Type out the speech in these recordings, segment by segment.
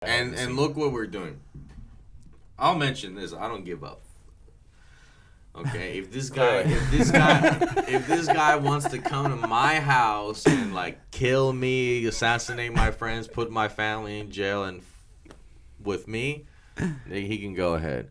And look what we're doing. I'll mention this. I don't give up. Okay, if this guy wants to come to my house and like kill me, assassinate my friends, put my family in jail, and with me, he can go ahead.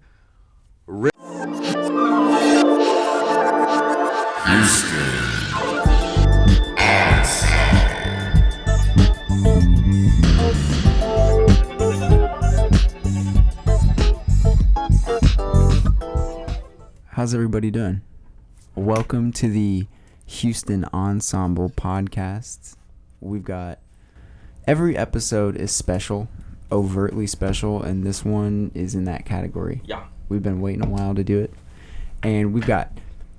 How's everybody doing? Welcome to the Houston Ensemble podcast. We've got every episode is special, overtly special, and this one is in that category. Yeah. We've been waiting a while to do it. And we've got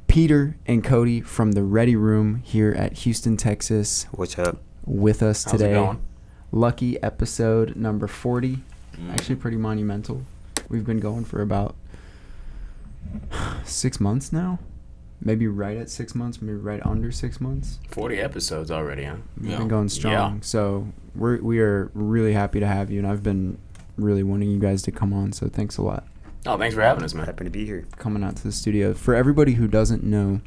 Peter and Cody from the Ready Room here at Houston, Texas. What's up? With us How's today. it going? Lucky episode number 40. Actually pretty monumental. We've been going for about 6 months now, maybe right at 6 months, maybe right under 6 months. 40 episodes already, huh? We've been going strong. Yeah. So we are really happy to have you, and I've been really wanting you guys to come on, so thanks a lot. Oh, thanks for having us, man. Happy to be here. Coming out to the studio. For everybody who doesn't know,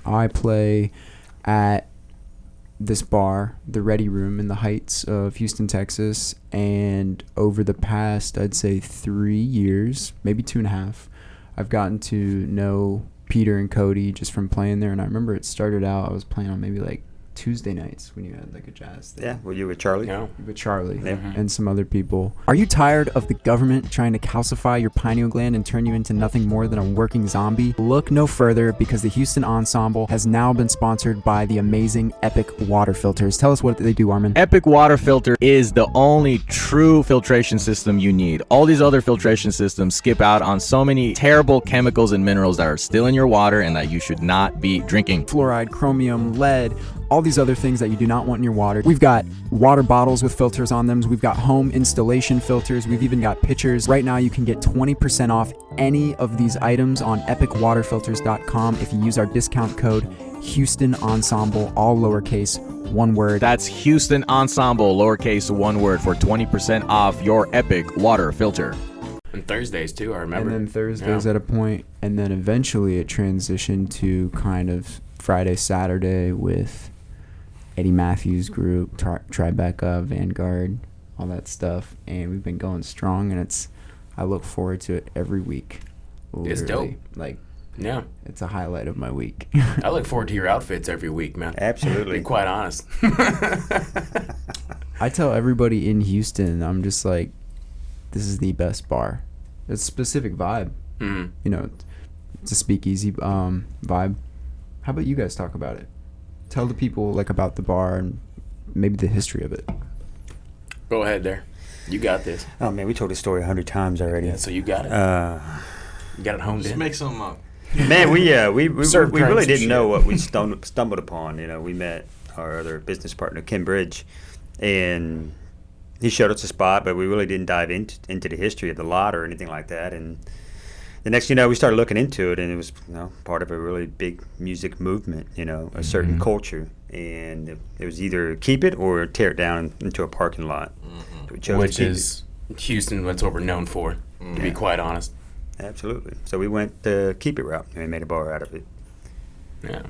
I play at this bar, the Ready Room, in the Heights of Houston, Texas, and over the past, I'd say 3 years, maybe 2.5, I've gotten to know Peter and Cody just from playing there. And I remember it started out, I was playing on maybe like Tuesday nights when you had like a jazz thing. Yeah, well, you with Charlie? Yeah. With Charlie Yeah. and some other people. Are you tired of the government trying to calcify your pineal gland and turn you into nothing more than a working zombie? Look no further, because the Houston Ensemble has now been sponsored by the amazing Epic Water Filters. Tell us what they do, Armin. Epic Water Filter is the only true filtration system you need. All these other filtration systems skip out on so many terrible chemicals and minerals that are still in your water and that you should not be drinking. Fluoride, chromium, lead, all these other things that you do not want in your water. We've got water bottles with filters on them. We've got home installation filters. We've even got pitchers. Right now you can get 20% off any of these items on epicwaterfilters.com if you use our discount code Houston Ensemble, all lowercase, one word. That's Houston Ensemble, lowercase, one word, for 20% off your Epic Water Filter. And Thursdays, too, I remember. And then Thursdays at a point, and then eventually it transitioned to kind of Friday, Saturday with Eddie Matthews Group, Tribeca, Vanguard, all that stuff. And we've been going strong, and I look forward to it every week. It's dope. Like, Yeah. it's a highlight of my week. I look forward to your outfits every week, man. Absolutely. Be quite honest. I tell everybody in Houston, I'm just like, this is the best bar. It's a specific vibe. Mm-hmm. You know, it's a speakeasy vibe. How about you guys talk about it? Tell the people like about the bar and maybe the history of it. Go ahead there. You got this. Oh, man, we told this story 100 times already. Yeah, so you got it. You got it honed Just in. make something up. Man, we Serve really drinks and didn't know shit. what we stumbled upon. You know, we met our other business partner, Ken Bridge, and he showed us a spot, but we really didn't dive into the history of the lot or anything like that. And the next, we started looking into it, and it was, part of a really big music movement, a certain culture. And it was either keep it or tear it down into a parking lot. So we chose to Which keep is Houston, that's what we're known for, to be quite honest. it. Absolutely. So we went the keep it route, and we made a bar out of it. Yeah.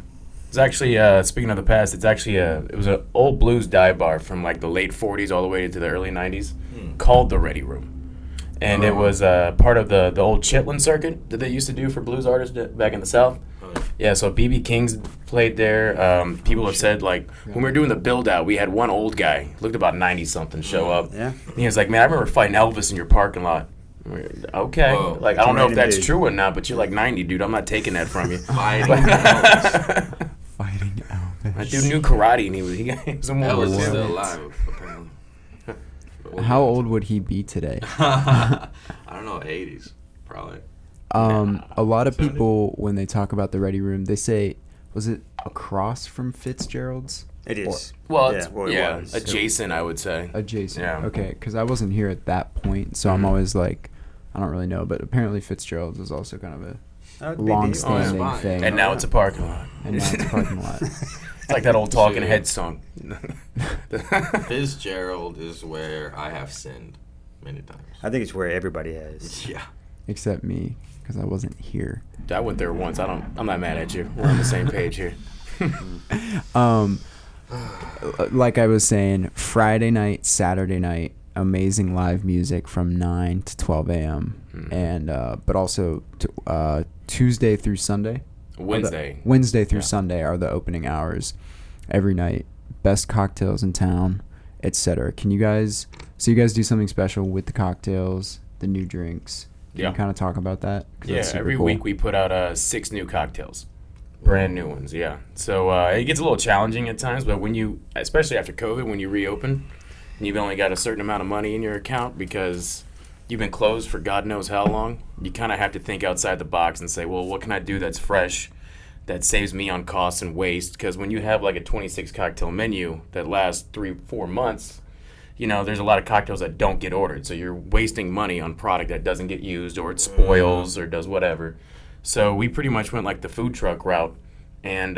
It's actually, speaking of the past, it was an old blues dive bar from like the late 40s all the way to the early 90s called the Ready Room. And it was part of the old Chitlin circuit that they used to do for blues artists back in the South. Yeah, so B.B. King's played there. People have said, like, when we were doing the build-out, we had one old guy, looked about 90-something, show up. Yeah. And he was like, man, I remember fighting Elvis in your parking lot. Okay. Whoa. Like, I don't know if that's Dude. true or not, but you're like 90, dude. I'm not taking that from you. Fighting Elvis. Fighting Elvis. That dude knew karate, and he was in World War Elvis is II. still alive, apparently. How old would he be today? I don't know, 80s, probably. A lot of people, when they talk about the Ready Room, they say, was it across from Fitzgerald's? It is. Well, it was. adjacent, I would say. Adjacent. Yeah. Okay, because I wasn't here at that point, so I'm always like, I don't really know, but apparently Fitzgerald's is also kind of a That would be long-standing Oh, yeah. thing. And now it's a parking lot. And now it's a parking lot. It's like that old Talking Dude. Heads song. Fitzgerald is where I have sinned. Many times. I think it's where everybody has. Yeah. Except me, because I wasn't here. I went there once. I'm not mad at you. We're on the same page here. Like I was saying, Friday night, Saturday night, amazing live music from 9 to 12 a.m. And but also Tuesday through Sunday. Wednesday through Sunday are the opening hours every night. Best cocktails in town, etc. So you guys do something special with the cocktails, the new drinks. Can you kind of talk about that? Yeah, every week we put out 6 new cocktails. Brand new ones, yeah. So it gets a little challenging at times, but when you, especially after COVID, when you reopen, and you've only got a certain amount of money in your account because you've been closed for God knows how long, you kind of have to think outside the box and say, well, what can I do that's fresh, that saves me on costs and waste? Because when you have like a 26 cocktail menu that lasts 3-4 months, you know, there's a lot of cocktails that don't get ordered. So you're wasting money on product that doesn't get used or it spoils or does whatever. So we pretty much went like the food truck route and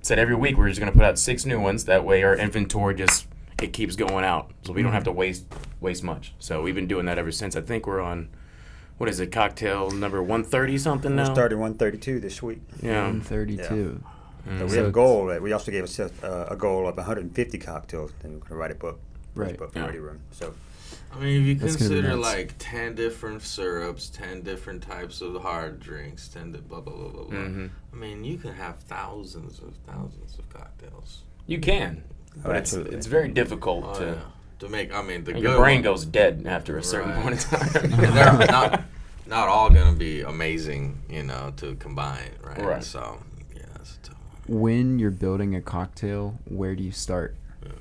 said every week we're just going to put out 6 new ones. That way our inventory it keeps going out. So we don't have to waste much. So we've been doing that ever since. I think we're on, what is it, cocktail number 130 something now? We started 132 this week. Yeah. 132. Yeah. So we have a goal. We also gave ourselves a goal of 150 cocktails. Then we're going to write a book. Right. Book for Ready Room. So. I mean, if you That's consider like 10 different syrups, 10 different types of hard drinks, 10 blah blah blah blah blah. I mean, you can have thousands of cocktails. You can, but it's very difficult to make. I mean, your brain goes dead after a certain point in time. And they're not all gonna be amazing, you know, to combine, right? Right. So yeah, that's a tough one. When you're building a cocktail, where do you start? Yeah.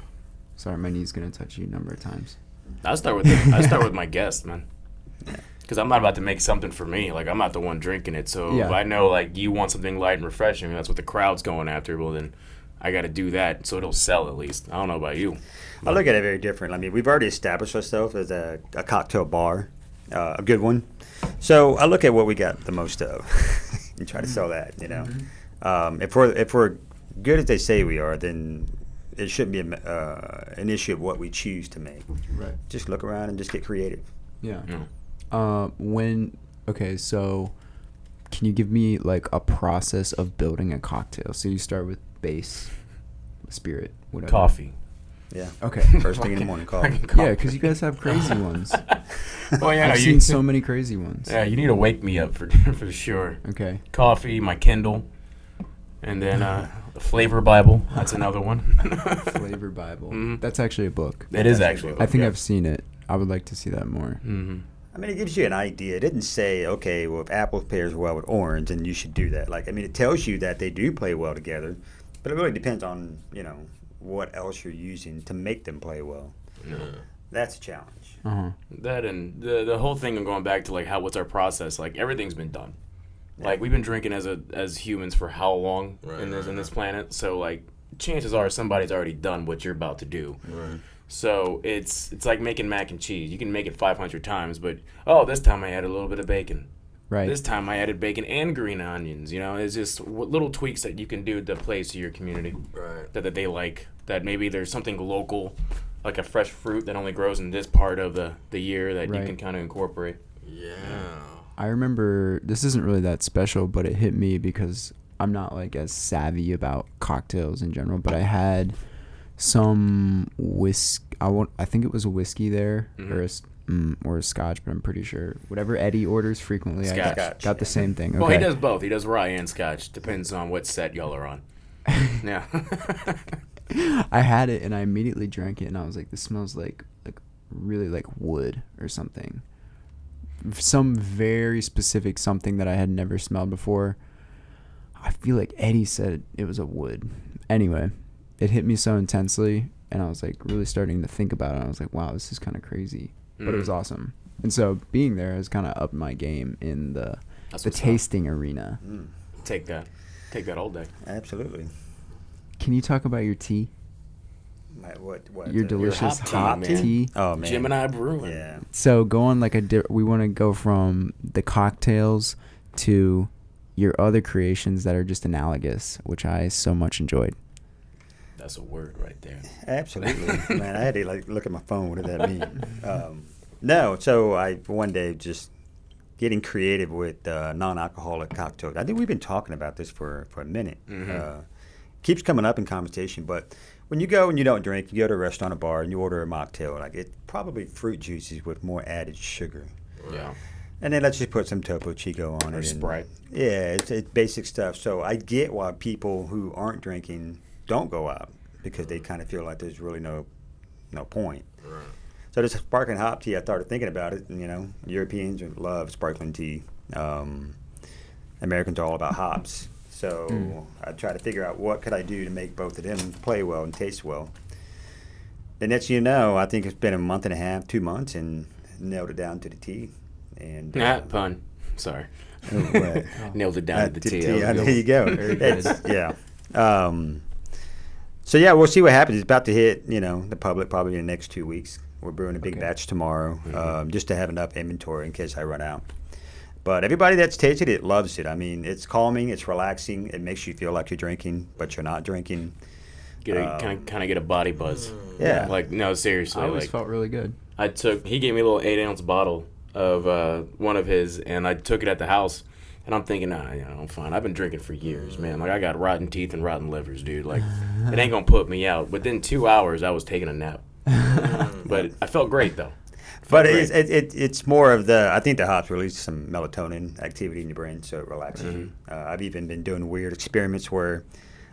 Sorry, my knee's gonna touch you a number of times. I start with my guest, man. Because I'm not about to make something for me. Like, I'm not the one drinking it. So if I know, like, you want something light and refreshing, that's what the crowd's going after, well, then I got to do that so it'll sell at least. I don't know about you. I look at it very different. I mean, we've already established ourselves as a cocktail bar, a good one. So I look at what we got the most of and try to sell that, you know. If we're good as they say we are, then it shouldn't be an issue of what we choose to make. Right. Just look around and just get creative. Yeah. So can you give me like a process of building a cocktail? So you start with base, spirit, whatever. Coffee. Yeah. Okay. First thing in the morning, coffee. Yeah, because you guys have crazy ones. Well, yeah, I've seen so many crazy ones. Yeah, you need to wake me up for sure. Okay. Coffee, my Kindle, and then the Flavor Bible. That's another one. Flavor Bible. Mm-hmm. That's actually a book. It is actually a book. I think I've seen it. I would like to see that more. Mm-hmm. I mean, it gives you an idea. It didn't say, okay, well, if apple pairs well with orange, then you should do that. Like, I mean, it tells you that they do play well together, but it really depends on, you know, what else you're using to make them play well. Yeah. That's a challenge. Uh-huh. That and the whole thing of going back to like what's our process? Like everything's been done. Like we've been drinking as humans for how long in this planet? So like chances are somebody's already done what you're about to do. Right. So it's like making mac and cheese. You can make it 500 times, but this time I added a little bit of bacon. Right. This time I added bacon and green onions. You know, it's just little tweaks that you can do to place to your community. Right. That they like. That maybe there's something local, like a fresh fruit that only grows in this part of the year that you can kind of incorporate. Yeah. I remember, this isn't really that special, but it hit me because I'm not like as savvy about cocktails in general, but I had some I think it was a whiskey there, or a scotch, but I'm pretty sure whatever Eddie orders frequently, Scotch. I got the same thing. Okay. Well, he does both. He does rye and scotch. Depends on what set y'all are on. Yeah. I had it and I immediately drank it and I was like, this smells like really like wood or something. Some very specific something that I had never smelled before. I feel like Eddie said it was a wood. Anyway, it hit me so intensely and I was like really starting to think about it. I was like, wow, this is kind of crazy. But it was awesome. And so being there has kind of upped my game in the tasting arena. Take that all day. Absolutely. Can you talk about your tea? What? Your delicious hot tea? Oh, man. Gemini Brewing. Yeah. So go on we want to go from the cocktails to your other creations that are just analogous, which I so much enjoyed. That's a word right there. Absolutely. Man, I had to look at my phone. What did that mean? No, so I one day just getting creative with non-alcoholic cocktails. I think we've been talking about this for a minute. Keeps coming up in conversation, but when you go and you don't drink, you go to a restaurant or bar and you order a mocktail, like it's probably fruit juices with more added sugar. Yeah. And then let's just put some Topo Chico on Or it. Sprite. Yeah, it's basic stuff. So I get why people who aren't drinking don't go out because they kind of feel like there's really no point. Right. So this sparkling hop tea, I started thinking about it. And, Europeans love sparkling tea. Americans are all about hops. So I tried to figure out what could I do to make both of them play well and taste well. The next thing you know, I think it's been a month and a half, 2 months, and nailed it down to the tea. And Pun. Sorry. what? Nailed it down to the tea. There you go. Very good. Yeah. So yeah, we'll see what happens. It's about to hit, the public probably in the next 2 weeks. We're brewing a big batch tomorrow, just to have enough inventory in case I run out. But everybody that's tasted it loves it. I mean, it's calming, it's relaxing, it makes you feel like you're drinking, but you're not drinking. Kind of get a body buzz. Yeah. Like, no, seriously. I always like, felt really good. he gave me a little 8-ounce bottle of one of his, and I took it at the house. And I'm thinking, I'm fine. I've been drinking for years, man. Like, I got rotten teeth and rotten livers, dude. Like, it ain't gonna put me out. Within 2 hours, I was taking a nap. But I felt great, though. But it's more of I think the hops release some melatonin activity in your brain, so it relaxes you. I've even been doing weird experiments where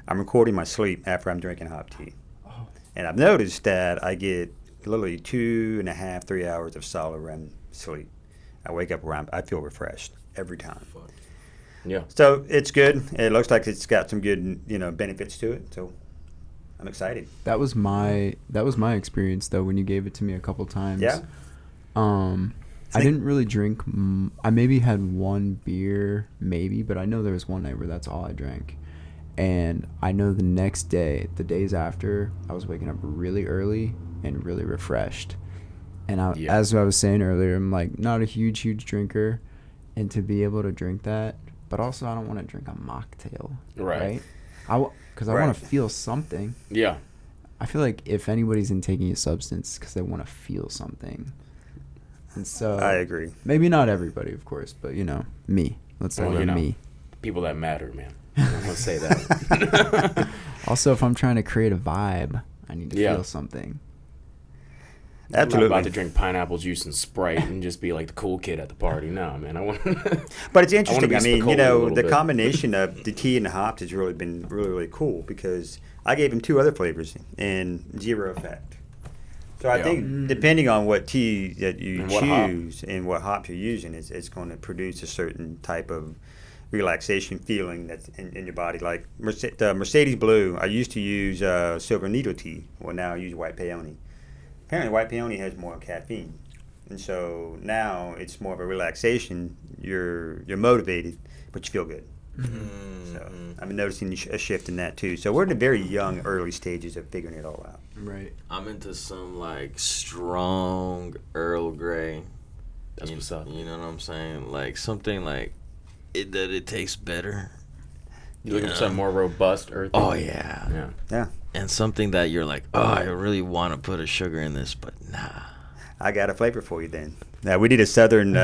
I'm recording my sleep after I'm drinking hop tea. And I've noticed that I get literally 2.5, 3 hours of solid REM sleep. I wake up around, I feel refreshed every time. Yeah. So it's good. It looks like it's got some good, benefits to it. So I'm excited. That was my experience though when you gave it to me a couple times. Yeah. I didn't really drink. I maybe had one beer, maybe, but I know there was one night where that's all I drank. And I know the next day, the days after, I was waking up really early and really refreshed. And as I was saying earlier, I'm like not a huge drinker, and to be able to drink that, but also I don't want to drink a mocktail, right? Because I want to feel something. Yeah. I feel like if anybody's in taking a substance, because they want to feel something. And so I agree. Maybe not everybody, of course, but me. Let's talk about me. People that matter, man. I'm gonna say that. Also, if I'm trying to create a vibe, I need to feel something. Absolutely. I'm not about to drink pineapple juice and Sprite and just be like the cool kid at the party. No, man. I want. But it's interesting. I I mean, the combination of the tea and the hops has really been really cool because I gave him 2 other flavors and zero effect. So I think depending on what tea that you choose and what hop you're using, it's going to produce a certain type of relaxation feeling that's in your body. Like the Mercedes Blue, I used to use silver needle tea. Well, now I use white peony. Apparently, white peony has more caffeine, and so now it's more of a relaxation. You're motivated, but you feel good. So I've been noticing a shift in that too. So we're in the very young, early stages of figuring it all out. Right. I'm into some like strong Earl Grey. That's what's up. You know what I'm saying? Like something like that it tastes better. You looking for something more robust, earthy? Oh yeah. Yeah. And something that you're like, I really want to put a sugar in this, but nah. I got a flavor for you then. Now we did a southern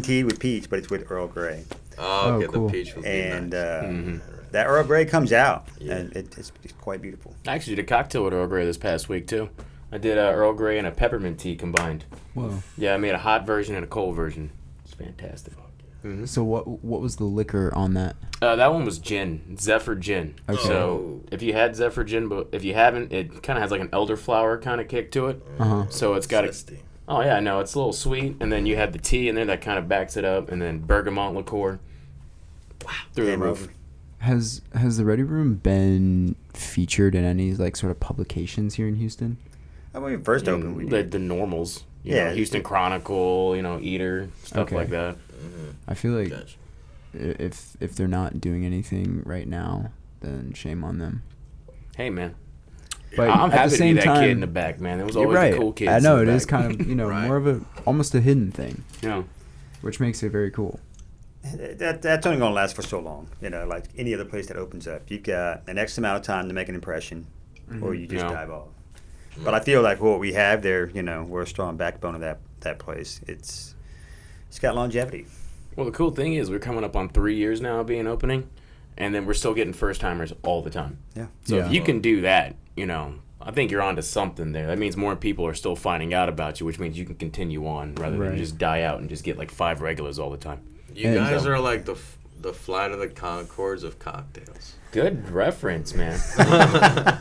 tea with peach, but it's with Earl Grey. Oh, okay, cool. the peach would be And nice. that Earl Grey comes out, and it's quite beautiful. I actually did a cocktail with Earl Grey this past week too. I did Earl Grey and a peppermint tea combined. Whoa. Yeah, I made a hot version and a cold version. It's fantastic. So what was the liquor on that? That one was gin, Zephyr gin. Okay. So if you had Zephyr gin, but if you haven't, it kind of has like an elderflower kind of kick to it. So it's got Zesty. Oh yeah, no, it's a little sweet, and then you had the tea in there that kind of backs it up, and then bergamot liqueur. Wow, through the Game roof. over. Has the Ready Room been featured in any like sort of publications here in Houston? When we first opened, we did. The normals. You Yeah. know, Houston Chronicle, Eater, stuff Okay. like that. I feel like Gotcha. if they're not doing anything right now, then shame on them. Hey, man. But I'm at the happy to be same that time, kid in the back, man. It was you're always right. the cool kids. I know in it the is back. kind of Right. more of almost a hidden thing, Yeah. which makes it very cool. That's only going to last for so long. Like any other place that opens up, you've got an X amount of time to make an impression, or you just Yeah. dive off. But I feel like what we have there, we're a strong backbone of that place. It's got longevity. Well, the cool thing is we're coming up on 3 years now of being opening, and then we're still getting first-timers all the time. Yeah. So if you can do that, I think you're onto something there. That means more people are still finding out about you, which means you can continue on rather than just die out and just get like 5 regulars all the time. You guys are like the Flight of the Conchords of cocktails. Good reference, man.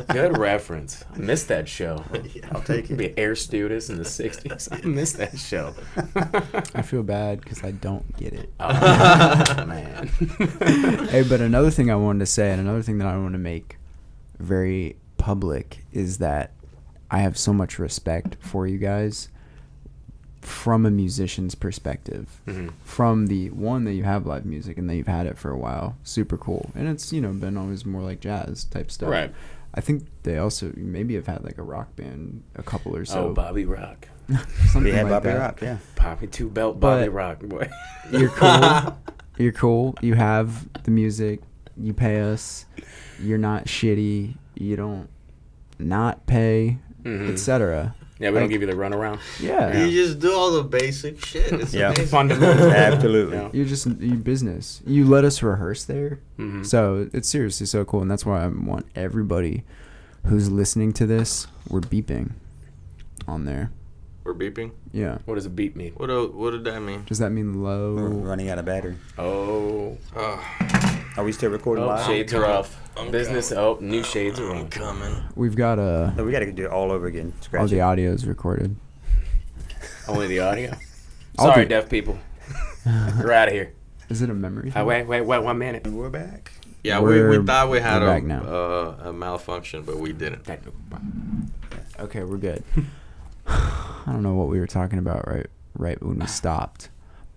Good reference. I missed that show. I'll take it. Be an air stewardess in the 60s. I missed that show. I feel bad because I don't get it. Oh, man. Hey, but another thing I wanted to say, and another thing that I want to make very public, is that I have so much respect for you guys from a musician's perspective. From the one that you have live music and that you've had it for a while. Super cool. And it's, been always more like jazz type stuff. Right. I think they also maybe have had like a rock band, a couple or so. Oh, Bobby Rock. Something We had like Bobby that. Rock, yeah. Bobby Two-Belt Bobby But- Rock, boy. You're cool. You're cool. You have the music. You pay us. You're not shitty. You don't not pay, etc. Yeah, we don't give you the runaround. Yeah. You just do all the basic shit. It's amazing. Fundamental. Absolutely. Yeah. You business. You let us rehearse there. So it's seriously so cool, and that's why I want everybody who's listening to this, we're beeping on there. We're beeping. Yeah. What does a beat mean? What did that mean? Does that mean low? We're running out of battery. Oh. Are we still recording Oh, live? shades are off. Business. Oh, new shades are on. Coming. We've got No, we got to do it all over again. all Scratch the it. audio is recorded. Only the audio. I'll Sorry, do- deaf people. You're out of here. Is it a memory? Oh, wait, 1 minute. We're back. Yeah, we We're- thought we had we're back now. a malfunction, but we didn't. Okay, we're good. I don't know what we were talking about right when we stopped.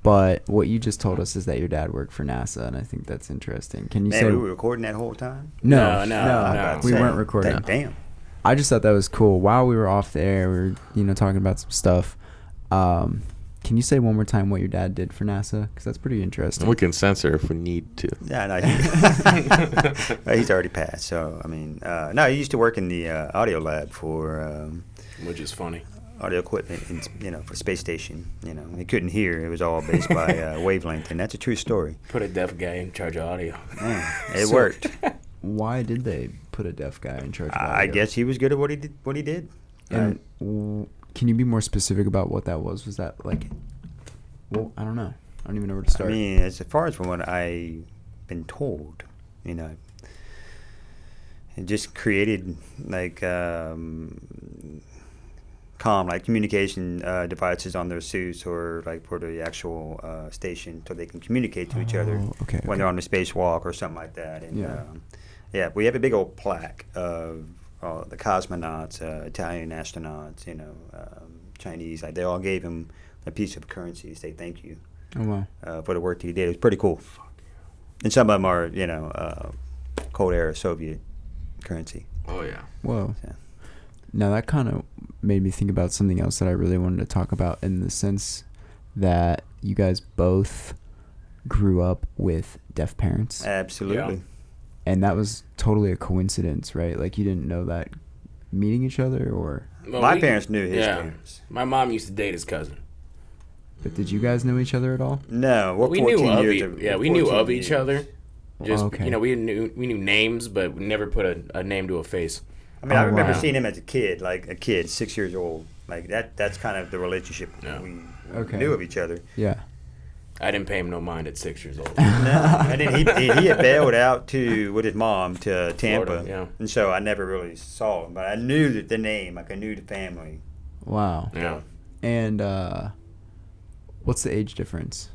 But what you just told us is that your dad worked for NASA, and I think that's interesting. Can you Man, say we were recording that whole time? No. we Say, weren't recording. Damn. I just thought that was cool. While we were off the air, we were talking about some stuff. Can you say one more time what your dad did for NASA? Because that's pretty interesting. We can censor if we need to. Yeah, no, he's already passed. So, I mean, no, he used to work in the audio lab for Which is funny. audio equipment, for the space station. He couldn't hear. It was all based by wavelength, and that's a true story. Put a deaf guy in charge of audio. Yeah, it So- worked. Why did they put a deaf guy in charge of audio? I guess he was good at what he did. And can you be more specific about what that was? Was that like... Well, I don't know. I don't even know where to I start. mean, as far as from what I've been told, it just created like communication devices on their suits or like for the actual station so they can communicate to each other okay, when they're on the spacewalk or something like that. And Yeah. we have a big old plaque of the cosmonauts, Italian astronauts, Chinese. Like, they all gave him a piece of currency to say thank you Oh, wow. for the work that he did. It was pretty cool. And some of them are, Cold Era Soviet currency. Oh yeah. Whoa. Yeah. Now that kind of made me think about something else that I really wanted to talk about, in the sense that you guys both grew up with deaf parents. Absolutely. And that was totally a coincidence, right? Like, you didn't know that meeting each other, or... Well, My parents knew his parents. My mom used to date his cousin. But did you guys know each other at all? No, we're We 14 knew of years. we knew 14 of each years. other. Just Okay. we knew names, but we never put a name to a face. I mean, I Oh, remember wow. seeing him as a kid, 6 years old. Like that's kind of the relationship Yeah. we Okay. knew of each other. Yeah. I didn't pay him no mind at 6 years old. And then he had bailed out with his mom to Tampa, Florida, yeah. and so I never really saw him. But I knew the name, like I knew the family. Wow. Yeah. And what's the age difference?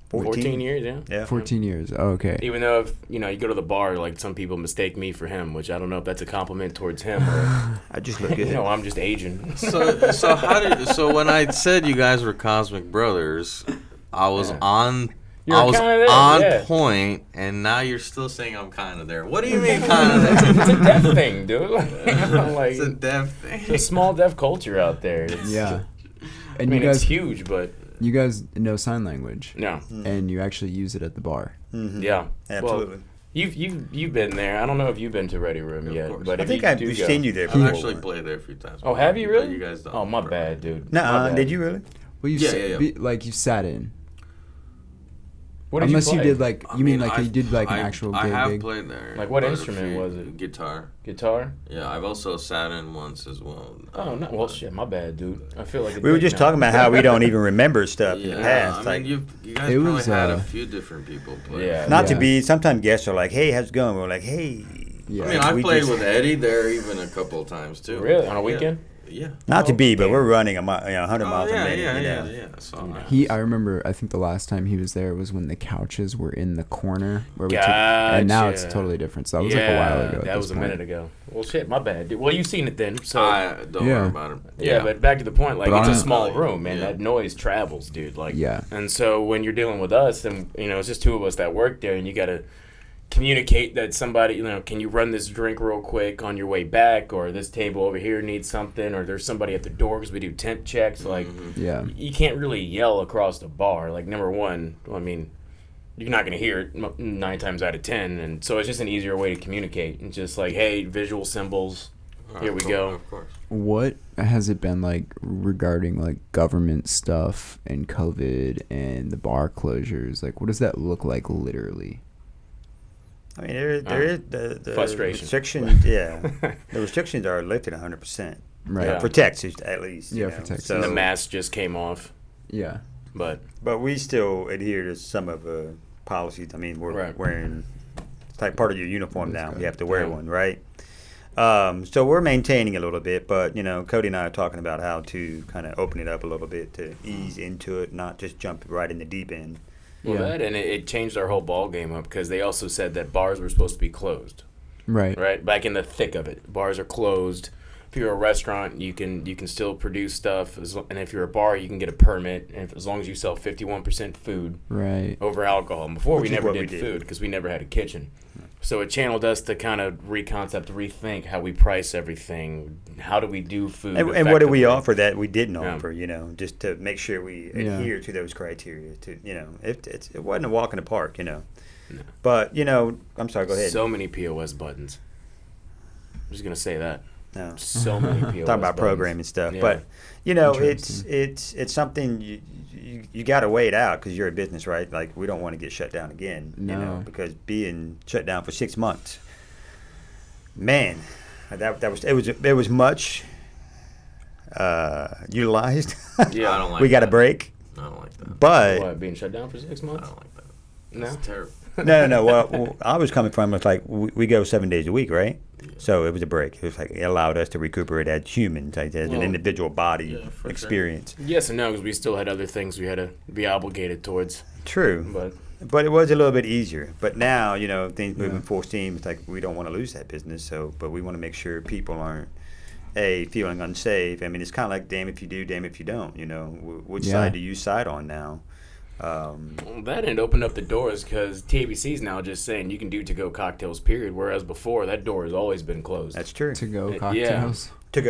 14 years, yeah. Yeah. 14 years. Oh, okay. Even though if you go to the bar, like some people mistake me for him, which I don't know if that's a compliment towards him or I just look good. I'm just aging. So when I said you guys were cosmic brothers, I was Yeah. on. You're I was kinda there, on yeah. point, and now you're still saying I'm kind of there. What do you mean kind of there? It's a deaf thing, dude. Like, It's a deaf thing. there's a small deaf culture out there. It's, Yeah. I And mean, you it's guys, huge, but you guys know sign language, no. and you actually use it at the bar. Mhm. Yeah. Absolutely. Well, You've been there. I don't know if you've been to Ready Room yet, course. but I if think you I've do seen go- you there I've before. actually played there a few times. Oh, have you really? You guys don't. Oh, my bad, dude. No, My bad. did you really? Well, you Yeah. like you sat in. What did Unless you, play? did like you mean like you did like an I- actual I have gig. played there. Like, what but a instrument few- was it? Guitar. Guitar? Yeah, I've also sat in once as well. Oh, no. Well, shit, my bad, dude. I feel like a We were dick just now. talking about how we don't even remember stuff in the Yeah, past. I Like, mean, you guys It probably was, had a few different people play. Yeah. not to Yeah. be. Sometimes guests are like, "Hey, how's it going?" We're like, "Hey." Yeah. I mean, I've We played just- with Eddie there even a couple of times too. Really? On a Yeah. weekend? Yeah. Not to Oh, be, but damn. we're running 100 Oh, miles a yeah, minute. yeah, you yeah, know? yeah. So, I remember. I think the last time he was there was when the couches were in the corner where we took, and now it's Gotcha. totally different. So that was like a while ago. at That this was a point. minute ago. Well, shit, my bad, dude. Well, you've seen it then, so. Don't Yeah. worry about it. yeah, but back to the point, like, But it's a I'm- small room, man. Yeah. That noise travels, dude. Like, Yeah. And so when you're dealing with us, and, it's just two of us that work there, and you got to communicate that somebody, can you run this drink real quick on your way back, or this table over here needs something, or there's somebody at the door because we do temp checks. Like, Yeah. you can't really yell across the bar. Like, number one, I mean, you're not going to hear it 9 times out of 10. And so it's just an easier way to communicate. It's just like, hey, visual symbols. Here we go. Of course. What has it been like regarding like government stuff and COVID and the bar closures? Like, what does that look like literally? I mean, there is the Frustration. restrictions. Yeah, the restrictions are lifted 100%. Right. Yeah. For Texas, at least. you Yeah, know. for Texas. So, And the mask just came off. Yeah. But but we still adhere to some of the policies. I mean, we're Right. wearing it's like part of your uniform That's now. good. You have to wear Yeah. one, right? So we're maintaining a little bit, but Cody and I are talking about how to kind of open it up a little bit to ease into it, not just jump right in the deep end. well, Yeah. that and it changed our whole ball game up because they also said that bars were supposed to be closed. Right. Right, back in the thick of it, bars are closed. If you're a restaurant, you can still produce stuff, and if you're a bar, you can get a permit, and as long as you sell 51% food Right. over alcohol. And before Which we is never what we did did. food because we never had a kitchen. So it channeled us to kind of rethink how we price everything. How do we do food? And what did we effectively? offer that we didn't Yeah. offer? Just to make sure we Yeah. adhere to those criteria. It wasn't a walk in the park. But I'm sorry. Go ahead. So many POS buttons. I'm just gonna say that. no. So many POS Talking about buttons. programming stuff, Yeah. but Interesting. it's something you got to weigh it out because you're a business, right? Like we don't want to get shut down again, No. because being shut down for 6 months, man, it was much utilized. Yeah. I don't like we got a that. break, I don't like that. but What, being shut down for 6 I months? don't like that. No. It's terrible. no. Well, I was coming from it's like we go 7 days a week, right? So it was a break. It was like it allowed us to recuperate as humans, like as an Well, individual body yeah, for sure. experience. Yes and no, because we still had other things we had to be obligated towards. True. But It was a little bit easier. But now, things moving full steam. It's like we don't want to lose that business. But we want to make sure people aren't feeling unsafe. I mean, it's kind of like damn if you do, damn if you don't. Which Yeah. side do you side on now? well, that and opened up the doors because TABC's now just saying you can do to-go cocktails, period. Whereas before, that door has always been closed. That's true. To go Yeah. cocktails. To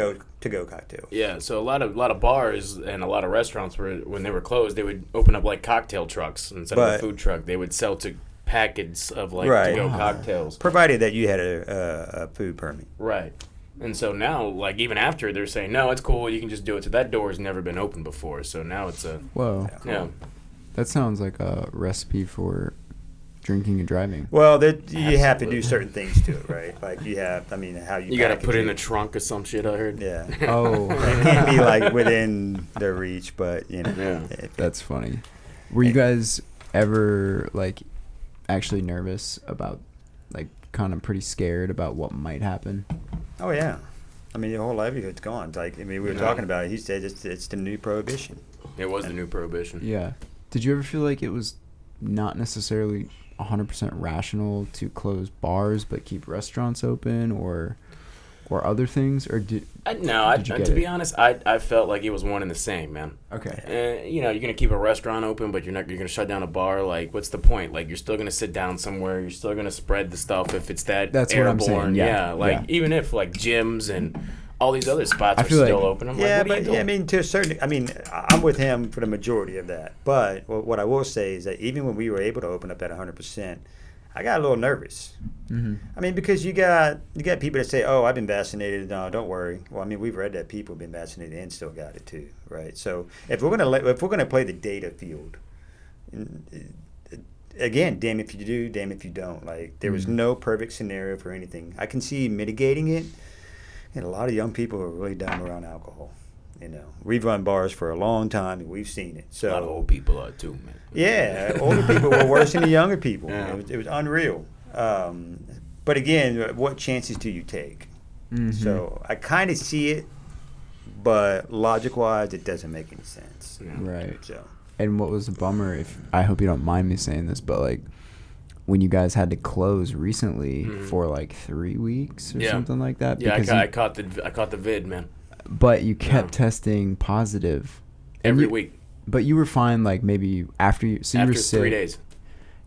go cocktails. Yeah, so a lot of bars and a lot of restaurants were when they were closed, they would open up like cocktail trucks instead of But- a food truck. They would sell to packets of like Right. to-go Wow. cocktails. Provided that you had a food permit. Right. And so now, like even after, they're saying no, it's cool. You can just do it. So that door has never been opened before. So now it's a Whoa. yeah. That sounds like a recipe for drinking and driving. Well, you have to Absolutely. do certain things to it, right? Like how you You got to package put it in it. the trunk or some shit. I heard. Yeah. Oh, It can't be like within their reach, but Yeah. that's funny. Were you guys ever like actually nervous about, like, kind of pretty scared about what might happen? Oh yeah, I mean your whole livelihood's gone. Like we were No. talking about it. He said it's the new prohibition. It was the new prohibition. Yeah. Did you ever feel like it was not necessarily 100% rational to close bars but keep restaurants open, or other things, or did No, Did you to get be it? honest, I felt like it was one and the same, man. okay. You're gonna keep a restaurant open, but you're gonna shut down a bar. Like, what's the point? Like, you're still gonna sit down somewhere. You're still gonna spread the stuff if it's that That's what I'm airborne. saying, yeah, Like yeah. even if like gyms and all these other spots I are feel still like- open, I'm Yeah, like, what are but you doing? I mean to a certain. I mean I'm with him for the majority of that. But what I will say is that even when we were able to open up at 100%, I got a little nervous. Mm-hmm. I mean, because you got people that say, "Oh, I've been vaccinated." No, don't worry. Well, I mean, we've read that people have been vaccinated and still got it too, right? So if we're gonna play the data field, again, damn if you do, damn if you don't. Like there was no perfect scenario for anything. I can see mitigating it, and a lot of young people are really dumb around alcohol. You know, we've run bars for a long time and we've seen it. So A lot of old people are too, man. yeah, older people were worse than the younger people. Yeah. It was unreal. But again, what chances do you take? Mm-hmm. So I kind of see it, but logic-wise, it doesn't make any sense. Yeah. Right. So And what was a bummer, if I hope you don't mind me saying this, but like when you guys had to close recently for like 3 weeks or something like that. Yeah, because I caught the vid, man. But you kept testing positive Every week. But you were fine, like maybe after you. So you After were sick. 3 days.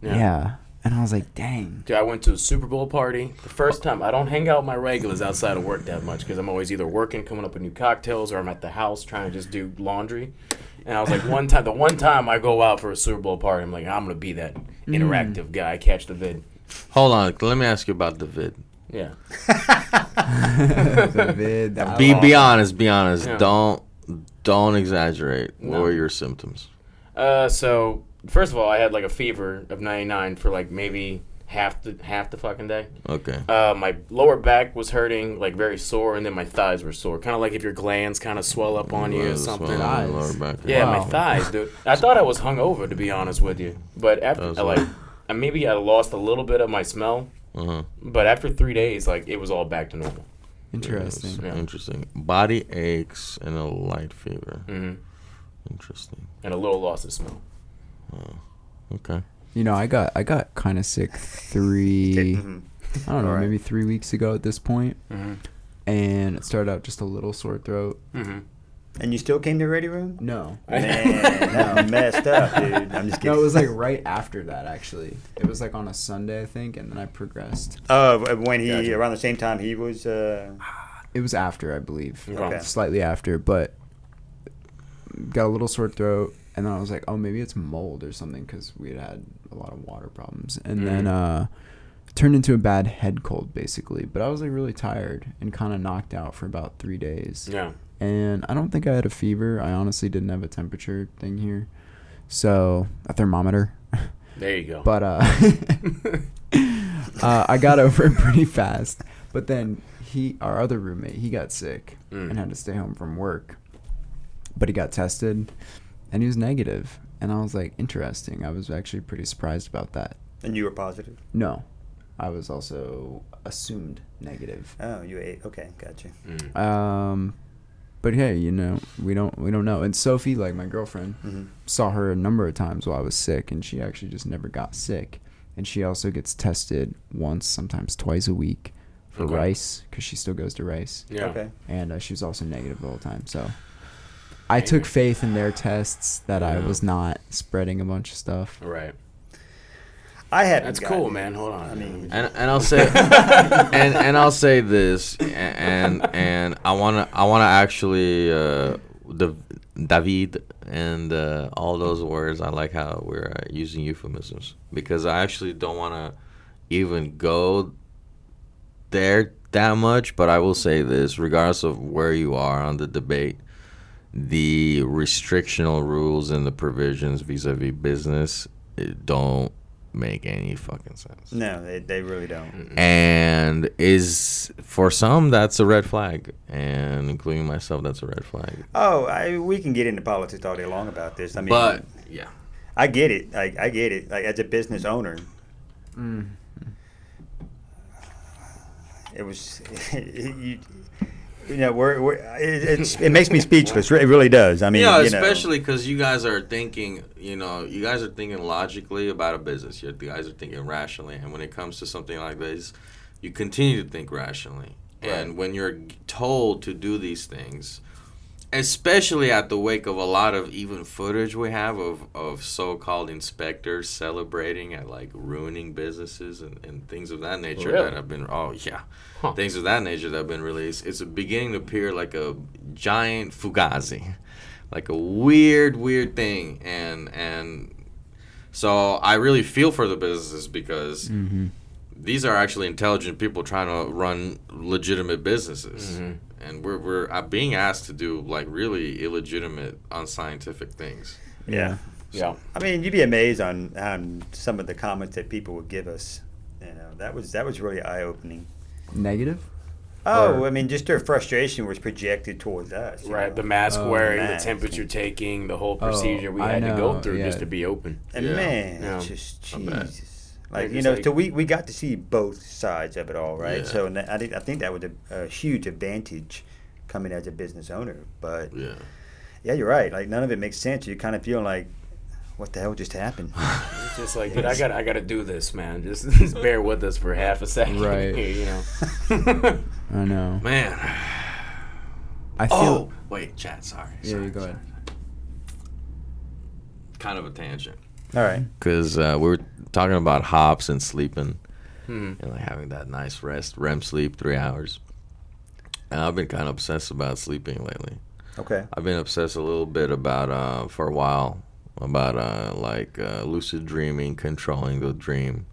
Yeah. And I was like, dang. Dude, I went to a Super Bowl party. The first time, I don't hang out with my regulars outside of work that much because I'm always either working, coming up with new cocktails, or I'm at the house trying to just do laundry. And I was like, the one time I go out for a Super Bowl party, I'm like, I'm going to be that interactive guy, catch the vid. Hold on, let me ask you about the vid. Yeah. The vid, that Be honest. Yeah. Don't exaggerate. No. What were your symptoms? So first of all, I had like a fever of 99 for like maybe half the fucking day. Okay. My lower back was hurting, like very sore, and then my thighs were sore. Kind of like if your glands kind of swell up on you or something. Swelling lower back. Yeah, Wow. my thighs, dude. I thought I was hungover, to be honest with you. But after, maybe I lost a little bit of my smell. Uh-huh. But after 3 days, like, it was all back to normal. Interesting. Yeah. Interesting. Body aches and a light fever. Mm-hmm. Interesting. And a little loss of smell. Okay. You know, I got kind of sick I don't know, Alright. maybe 3 weeks ago at this point. Mm-hmm. And it started out just a little sore throat. Mm-hmm. and you still came to Ready Room? No. Man, that's messed up, dude. I'm just kidding. No, it was like right after that, actually. It was like on a Sunday, I think, and then I progressed. When he Gotcha. around the same time he was. It was after, I believe. Okay. Slightly after, but got a little sore throat. And then I was like, oh, maybe it's mold or something because we had a lot of water problems. And then it turned into a bad head cold, basically. But I was like really tired and kind of knocked out for about 3 days. Yeah. And I don't think I had a fever. I honestly didn't have a temperature thing here. So, a thermometer. There you go. But I got over it pretty fast. But then our other roommate, he got sick and had to stay home from work. But he got tested, and he was negative. And I was like, interesting. I was actually pretty surprised about that. And you were positive? No, I was also assumed negative. Oh, you ate. Okay, gotcha. But hey, you know, we don't know. And Sophie, like my girlfriend, saw her a number of times while I was sick, and she actually just never got sick. And she also gets tested once, sometimes twice a week for Rice, because she still goes to Rice. Yeah. Okay. And she was also negative the whole time. So I took faith in their tests that I was not spreading a bunch of stuff. Right. I had. That's cool, man. Hold on. I mean, And I'll say and I'll say this and I wanna actually David and all those words. I like how we're using euphemisms because I actually don't want to even go there that much. But I will say this, regardless of where you are on the debate, the restrictional rules and the provisions vis-a-vis business don't make any fucking sense. no, they really don't. And is for some that's a red flag, and including myself, that's a red flag. Oh, we can get into politics all day long about this. I mean, But yeah, I get it. I get it. Like as a business owner, it was you know it makes me speechless. It really does. I mean, yeah, you know. especially because you guys are thinking, logically about a business. You guys are thinking rationally, and when it comes to something like this, you continue to think rationally. Right. And when you're told to do these things, especially at the wake of a lot of even footage we have of so-called inspectors celebrating at like ruining businesses and things of that nature Really? that have been things of that nature that have been released. It's beginning to appear like a giant fugazi, like a weird thing, and So I really feel for the businesses because these are actually intelligent people trying to run legitimate businesses. And we're being asked to do like really illegitimate, unscientific things. Yeah. Yeah. I mean, you'd be amazed on some of the comments that people would give us. You know, that was really eye-opening. Negative? Oh, I mean, just their frustration was projected towards us. you Right, know. the mask wearing, mask. the temperature taking, the whole procedure we had to go through just to be open. And Yeah. man, Yeah. it's just I bet. Jesus. Like, It's you know, like- so we got to see both sides of it all, right? Yeah. So and I think that was a huge advantage coming as a business owner. But Yeah. yeah, you're right. Like, none of it makes sense. You're kind of feeling like, what the hell just happened? It's just like, dude, I gotta do this, man. Just bear with us for half a second, Right. You know. I know. Man. I feel. Oh, wait, chat. Sorry. Yeah, sorry, you go sorry. ahead. Kind of a tangent. All right. Because we were talking about hops and sleeping Hmm. and like having that nice rest, REM sleep, 3 hours. And I've been kind of obsessed about sleeping lately. Okay. I've been obsessed a little bit about, for a while, about lucid dreaming, controlling the dream.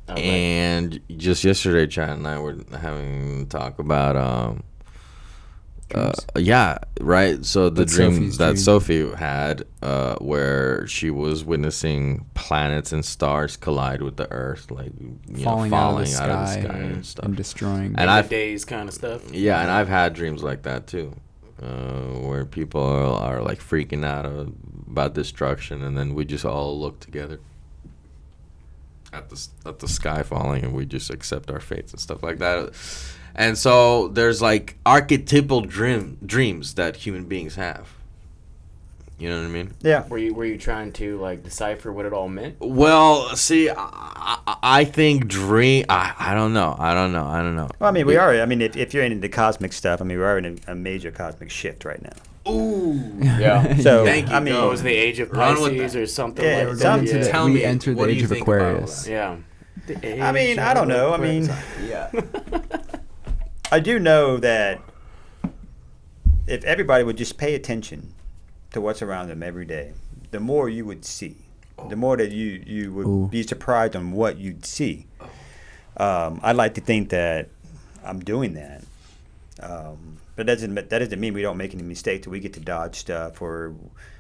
Oh, right. And just yesterday, Chad and I were having a talk about, yeah, right. So the That's dream Sophie's that dream. Sophie had, where she was witnessing planets and stars collide with the Earth, like Falling out of the sky and stuff. and destroying. And And I've days kind of stuff. yeah, and I've had dreams like that too, where people are like freaking out about destruction, and then we just all look together at the sky falling, and we just accept our fates and stuff like that. And so there's like archetypal dreams that human beings have. You know what I mean? Yeah. Were you trying to like decipher what it all meant? Well, see, I think dream. I don't know. Well, I mean, we are. I mean, if you're into the cosmic stuff, I mean, we are in a major cosmic shift right now. Ooh. Yeah. So, Thank you, I mean, Go. What was the age of Run with Pisces that. or something Yeah, like some- that? Tell we me, entered the what do age you of think about all Aquarius. that? Yeah. I mean, I don't know. I mean, I do know that if everybody would just pay attention to what's around them every day, the more you would see, the more that you would Ooh. be surprised on what you'd see. I'd like to think that I'm doing that. But that doesn't mean we don't make any mistakes, that we get to dodge stuff or,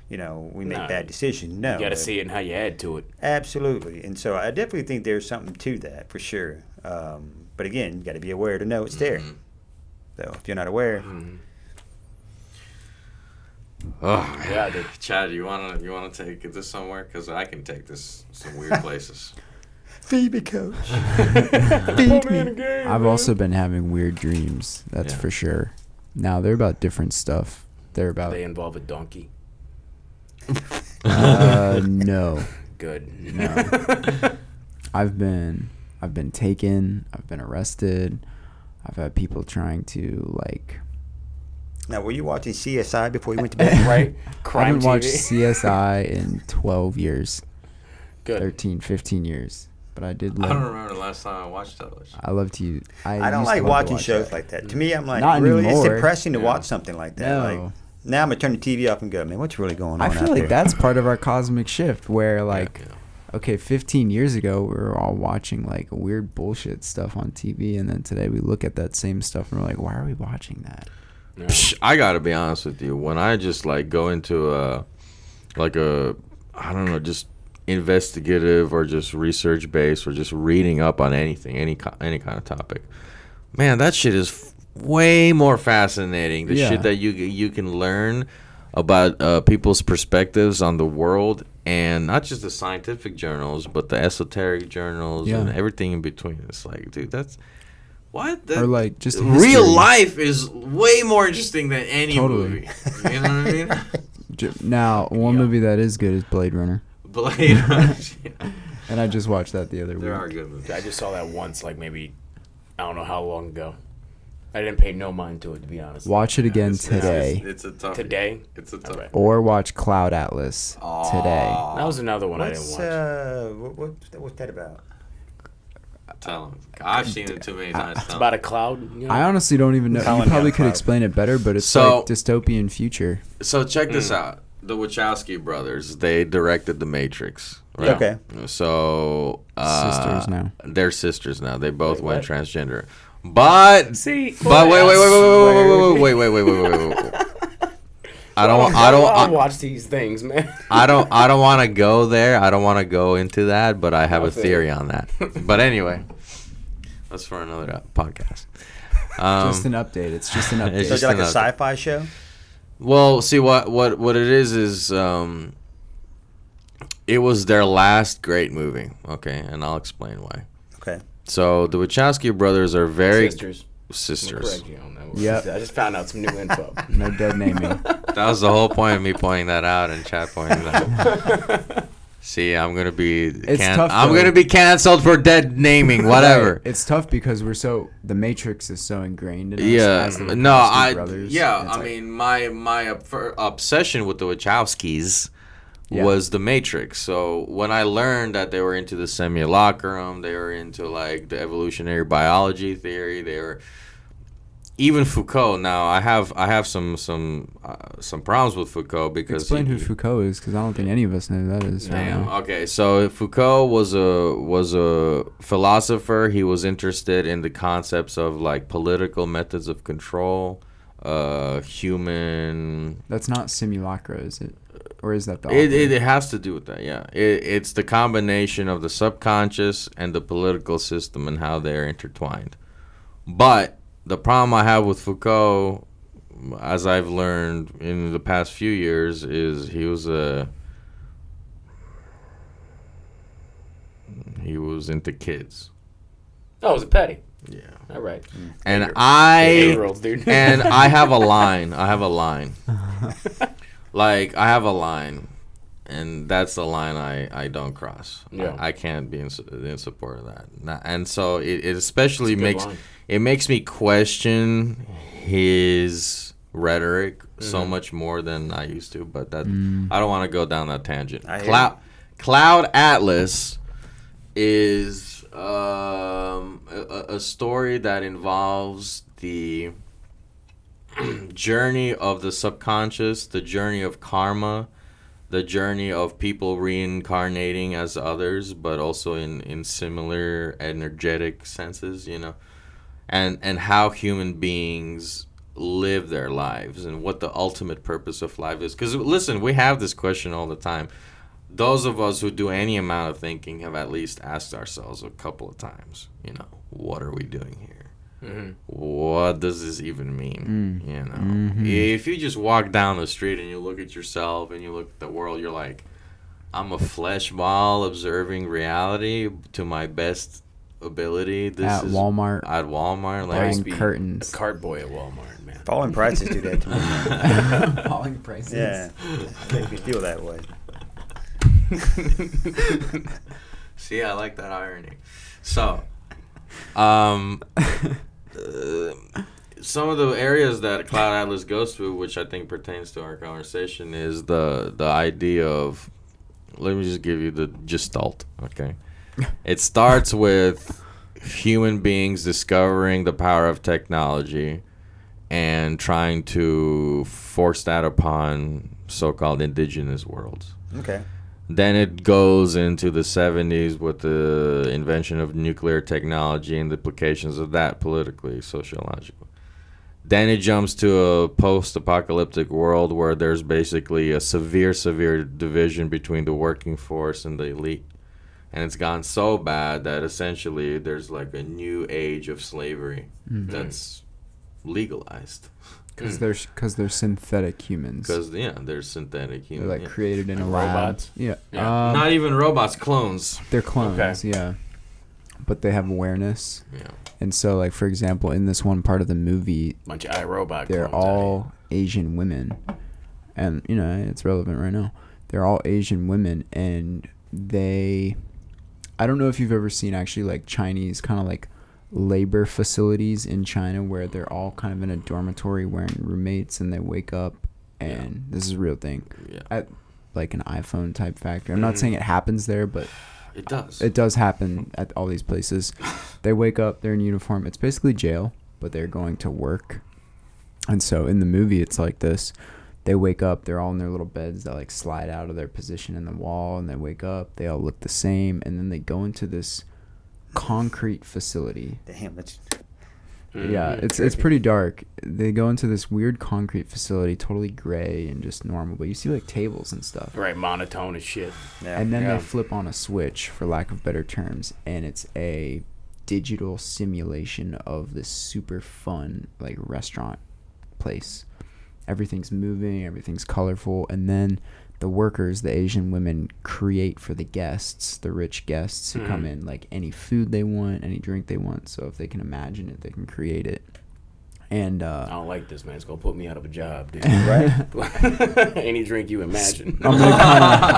we make No. bad decisions. No. You got to see it and how you add to it. Absolutely. And so I definitely think there's something to that for sure. But again, you got to be aware to know it's there. So if you're not aware, Oh man. Yeah, dude. Chad, you wanna take this somewhere? Because I can take this some weird places. feed me, coach. Put me in a game, I've man. also been having weird dreams. That's Yeah. for sure. Now they're about different stuff. They're about They involve a donkey. no. Good. No. I've been taken. I've been arrested. I've had people trying to like. Now, were you watching CSI before you went to bed? Right? I Crime haven't watched TV. CSI in 12 years, Good. 13, 15 years. But I did I love. don't remember the last time I watched television. I love to. I don't used like to love to watching watch shows that. like that. To me, I'm like, Not really? anymore. It's depressing to Yeah. watch something like that. No. Like, now I'm going to turn the TV off and go, man, what's really going on I out feel like there? that's part of our cosmic shift, where like, Yeah. okay, 15 years ago we were all watching like weird bullshit stuff on TV, and then today we look at that same stuff and we're like, why are we watching that? Yeah. Psh, I gotta be honest with you. When I just like go into I don't know, just investigative or just research based or just reading up on anything, any kind of topic, man, that shit is way more fascinating. The Yeah. shit that you can learn about people's perspectives on the world, and not just the scientific journals, but the esoteric journals Yeah. and everything in between. It's like, dude, that's what. Or like just real history. life is way more interesting than any Totally. movie. You know what I mean? Now, one Yeah. movie that is good is Blade Runner, Blade Runner. and I just watched that the other There are week. good movies. I just saw that once, like maybe, I don't know how long ago. I didn't pay no mind to it, to be honest. Watch it again It's- today, It's a tough. Today? It's a tough. Alright. or watch Cloud Atlas today. That was another one I What's, didn't watch. what's that about? Tell him. I've seen it too many times. It's about a cloud. You know? I honestly don't even know. Colony You probably on could Cloud. explain it better, but it's So- like dystopian future. So check this out. the Wachowski brothers, they directed The Matrix. Right? Okay. So Sisters now. They're sisters now. They both Wait, went what? transgender. But See, but wait. I I don't watch these things, man. I don't want to go there. I don't want to go into that, but I have a theory on that. But anyway, that's for another podcast. Just an update. It's just an update. It's So just it's like a an update. sci-fi show. Well, see what it is it was their last great movie. Okay, and I'll explain why. Okay. So the Wachowski brothers are very Sisters. I'm sisters. correct you on that one. Yep. I just found out some new info. No dead naming. That was the whole point of me pointing that out and chat pointing that out. See, I'm gonna be tough, I'm though. gonna be canceled for dead naming, whatever. Right. It's tough because the Matrix is so ingrained in us. Yeah, as the no, Wachowski brothers. yeah. It's I like- mean, my obsession with the Wachowskis Yeah. was the Matrix. So when I learned that they were into the simulacrum, they were into like the evolutionary biology theory. They were even Foucault. Now I have some problems with Foucault because Explain who Foucault is, because I don't think any of us know who that is. Right Damn. now. Okay, so Foucault was a philosopher. He was interested in the concepts of like political methods of control, human. That's not simulacra, is it? Or is that the? It has to do with that. Yeah, it's the combination of the subconscious and the political system and how they're intertwined. But the problem I have with Foucault, as I've learned in the past few years, is he was into kids. Oh, was it Petty? Yeah. All right. And Eight-year-olds, dude. and I have a line. Like I have a line, and that's the line I don't cross. Yeah. I can't be in support of that. And so it especially It's a good makes me question his rhetoric so much more than I used to. But that I don't want to go down that tangent. I hear you. Cloud Atlas is a story that involves the journey of the subconscious, the journey of karma, the journey of people reincarnating as others, but also in similar energetic senses, you know, and how human beings live their lives and what the ultimate purpose of life is. Because listen, we have this question all the time. Those of us who do any amount of thinking have at least asked ourselves a couple of times, you know, what are we doing here? Mm-hmm. What does this even mean? You know, if you just walk down the street and you look at yourself and you look at the world, you're like, I'm a flesh ball observing reality to my best ability. This At is Walmart. At Walmart, I used like to be curtains. a cart boy at Walmart, man. Falling prices do that to me. Falling prices. Yeah. Make me feel that way. See, I like that irony. So, some of the areas that Cloud Atlas goes through, which I think pertains to our conversation, is the idea of. Let me just give you the gestalt, okay? It starts with human beings discovering the power of technology and trying to force that upon so-called indigenous worlds. Okay. Then it goes into the 70s with the invention of nuclear technology and the implications of that politically, sociologically. Then it jumps to a post-apocalyptic world where there's basically a severe division between the working force and the elite. And it's gone so bad that essentially there's like a new age of slavery that's legalized. Because they're synthetic humans. Because, yeah, they're synthetic They're humans. like yeah. created in a Like lab. robots? Yeah. Yeah. Not even robots, clones. They're clones, Okay. yeah. But they have awareness. Yeah. And so, like, for example, in this one part of the movie, Bunch of iRobot. they're clones out all Asian women. And, you know, it's relevant right now. They're all Asian women, and I don't know if you've ever seen actually, like, Chinese kind of, like, labor facilities in China where they're all kind of in a dormitory wearing roommates, and they wake up, and this is a real thing. Yeah. At, like, an iPhone type factory. I'm not saying it happens there, but It does. it does happen at all these places. They wake up, they're in uniform. It's basically jail, but they're going to work. And so in the movie, it's like this. they wake up, they're all in their little beds that like slide out of their position in the wall, and they wake up, they all look the same, and then they go into this concrete facility. Damn, that's Yeah, it's pretty dark. They go into this weird concrete facility, totally gray and just normal, but you see like tables and stuff. Right, monotone as shit. yeah. And then Yeah. they flip on a switch, for lack of better terms, and it's a digital simulation of this super fun like restaurant place. Everything's moving, everything's colorful, and then the workers, the Asian women, create for the guests, the rich guests who come in, like any food they want, any drink they want. So if they can imagine it, they can create it. And I don't like this, man. It's gonna put me out of a job, dude. right. Any drink you imagine. I'm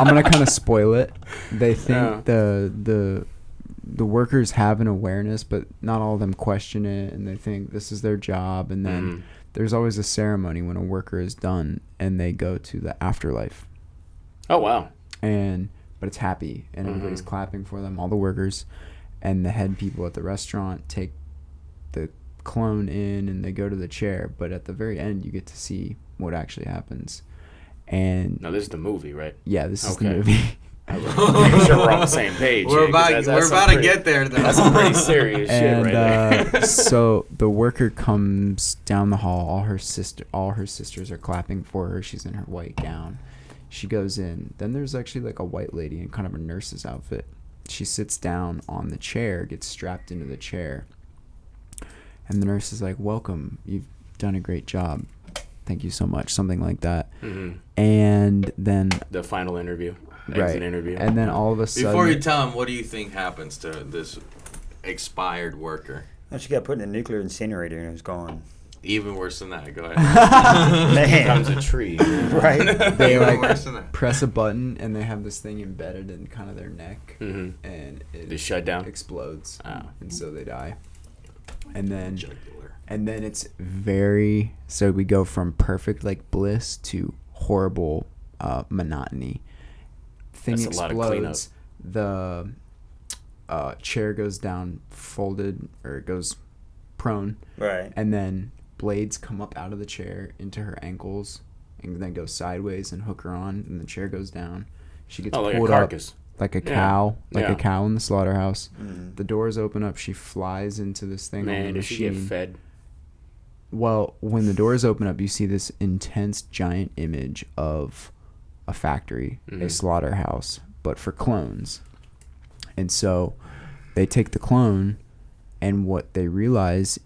gonna kind of spoil it. They think Yeah. the workers have an awareness, but not all of them question it, and they think this is their job. And then there's always a ceremony when a worker is done, and they go to the afterlife. Oh wow. But it's happy, and everybody's clapping for them, all the workers, and the head people at the restaurant take the clone in, and they go to the chair. But at the very end, you get to see what actually happens. And No, this is the movie, right? yeah, this is the Okay. movie. Make sure we're on the same page. We're here, 'cause about that's to some pretty- get there though. That's some pretty serious shit And right there. so the worker comes down the hall. All her sisters are clapping for her. She's in her white gown. She goes in. Then there's actually like a white lady in kind of a nurse's outfit. She sits down on the chair, gets strapped into the chair, and the nurse is like, "Welcome. You've done a great job. Thank you so much." Something like that. And then The final interview. right, Exit interview. and then all of a sudden, Before you tell him, what do you think happens to this expired worker? Oh, she got put in a nuclear incinerator and it was gone. Even worse than that. Go ahead. becomes a tree. Right. they Even like worse than that. press a button, and they have this thing embedded in kind of their neck, Mhm. and it Just shut down. explodes, Oh. and so they die. And then Jugular. it's very, so we go from perfect like bliss to horrible monotony. Thing That's a lot of cleanup. explodes. The chair goes down folded, or it goes prone, Right. and then blades come up out of the chair into her ankles and then go sideways and hook her on, and the chair goes down. She gets Oh, like a pulled up carcass. like a Yeah. cow, like Yeah. a cow in the slaughterhouse. Mhm. The doors open up. She flies into this thing on the Man, does she get machine. fed? Well, when the doors open up, you see this intense giant image of a factory, a slaughterhouse, but for clones. And so they take the clone, and what they realize,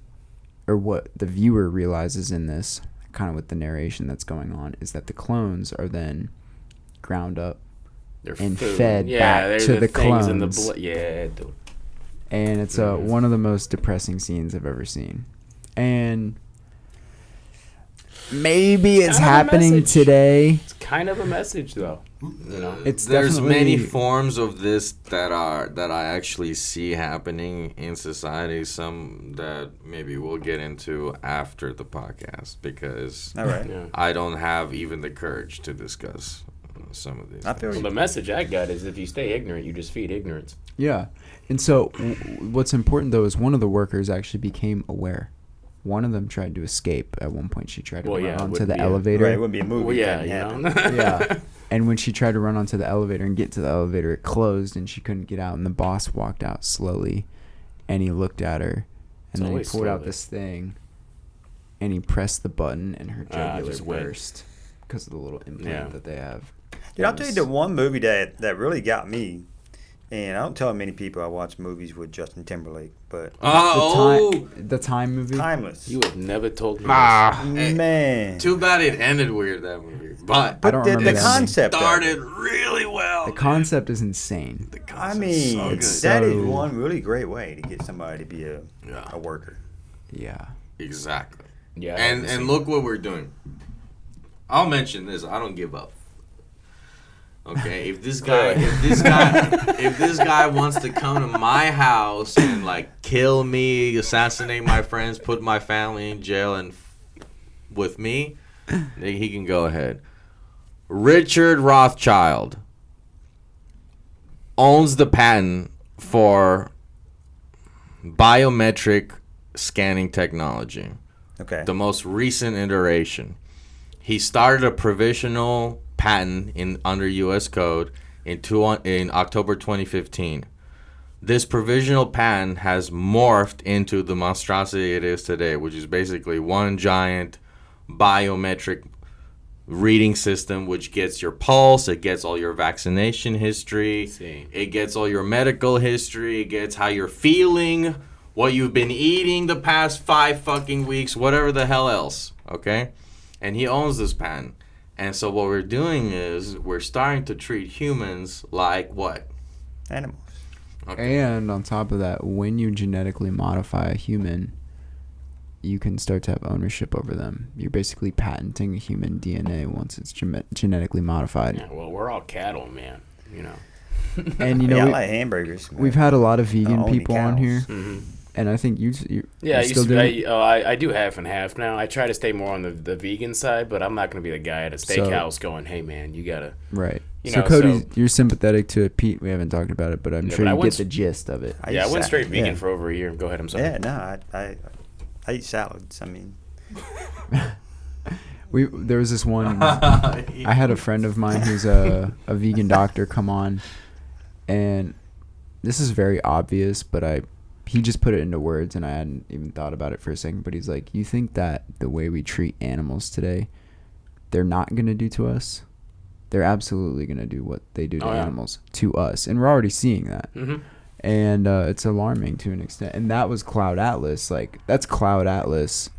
or what the viewer realizes in this, kind of with the narration that's going on, is that the clones are then ground up They're and food. fed back they're to the things in the clones. blood. Yeah, dude. And it's one of the most depressing scenes I've ever seen. And maybe it's kind of a happening message. today. It's kind of a message, though. You know, It's There's definitely many forms of this that I actually see happening in society. Some that maybe we'll get into after the podcast, because All right. yeah. I don't have even the courage to discuss some of these. I feel Well, you. the message I got is if you stay ignorant, you just feed ignorance. Yeah. And so what's important, though, is one of the workers actually became aware. One of them tried to escape. At one point, she tried to Well, run yeah, it onto wouldn't the be a- elevator. Right. It wouldn't be a movie. Well, if yeah, that you happened. know. Yeah. And when she tried to run onto the elevator and get to the elevator, it closed, and she couldn't get out. And the boss walked out slowly, and he looked at her, and then he always pulled out slowly. this thing, and he pressed the button, and her jugular just went. burst because of the little implant Yeah. that they have. Dude, I'll tell you the one movie that really got me, and I don't tell many people I watch movies with Justin Timberlake, but The time movie. Timeless. You have never told me Man. Too bad it ended weird, that movie. But I don't the, remember the that concept of it. started really well. The concept is insane. The I concept's mean, so It's good. that is so- one really great way to get somebody to be a Yeah. worker. Yeah. Exactly. Yeah, And look what we're doing. I'll mention this. I don't give up. Okay, if this guy wants to come to my house and like kill me, assassinate my friends, put my family in jail, and with me, then he can go ahead. Richard Rothschild owns the patent for biometric scanning technology, Okay. the most recent iteration. he started a provisional patent under U.S. code in October 2015. This provisional patent has morphed into the monstrosity it is today, which is basically one giant biometric reading system, which gets your pulse, it gets all your vaccination history, it gets all your medical history, it gets how you're feeling, what you've been eating the past 5 fucking weeks, whatever the hell else, okay? And he owns this patent. And so what we're doing is we're starting to treat humans like what? Animals. Okay. And on top of that, when you genetically modify a human, you can start to have ownership over them. You're basically patenting human DNA once it's genetically modified. Yeah, well, we're all cattle, man. You know. And you know, I like hamburgers. we've had a lot of vegan Only people on cows. here, Mm-hmm. and I think you Yeah, I still used do to it? be, I do half and half now. I try to stay more on the vegan side, but I'm not going to be the guy at a steakhouse going, "Hey, man, you gotta." Right. You So know, Cody, so- you're sympathetic to it. Pete, we haven't talked about it, but I'm Yeah, sure but I you went get the gist of it. I Yeah, I eat went straight salad. vegan Yeah. for over a year. Go ahead, I'm sorry. Yeah, no, I eat salads. I mean, There was this one. I had a friend of mine who's a vegan doctor come on, and this is very obvious, but he just put it into words, and I hadn't even thought about it for a second. But he's like, "You think that the way we treat animals today, they're not gonna do to us? They're absolutely gonna do what they do to Oh, yeah. animals to us, and we're already seeing that." Mm-hmm. And it's alarming to an extent. And that was Cloud Atlas. Like, that's Cloud Atlas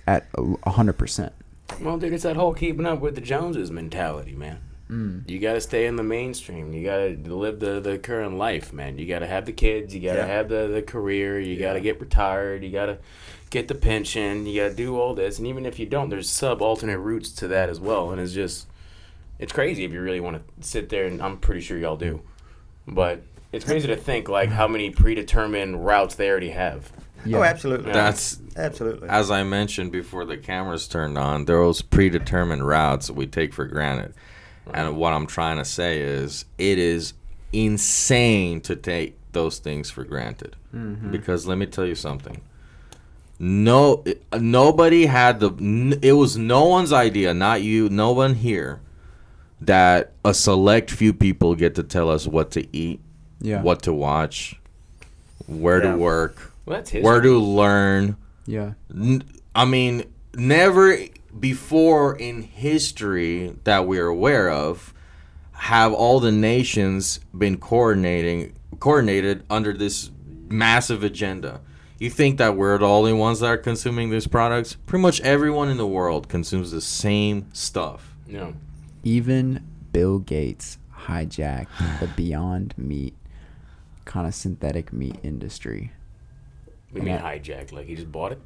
at 100%. Well, dude, it's that whole keeping up with the Joneses mentality, man. You got to stay in the mainstream. You got to live the current life, man. You got to have the kids. You got to Yeah. have the career. You got to get retired. You got to get the pension. You got to do all this. And even if you don't, there's sub-alternate routes to that as well. And it's crazy if you really want to sit there, and I'm pretty sure y'all do. But it's crazy to think, like, how many predetermined routes they already have. Yeah. oh, absolutely. Yeah. That's, Absolutely. as I mentioned before the cameras turned on, those predetermined routes we take for granted. And what I'm trying to say is it is insane to take those things for granted. Because let me tell you something. Nobody had it was no one's idea, not you, no one here, that a select few people get to tell us what to eat, Yeah. what to watch, where Yeah. to work, Well, that's history. where to learn. Yeah. I mean, never before in history that we're aware of have all the nations been coordinated under this massive agenda. You think that we're the only ones that are consuming these products? Pretty much everyone in the world consumes the same stuff. No. Even Bill Gates hijacked the Beyond Meat kind of synthetic meat industry. We mean hijacked. Like, he just bought it?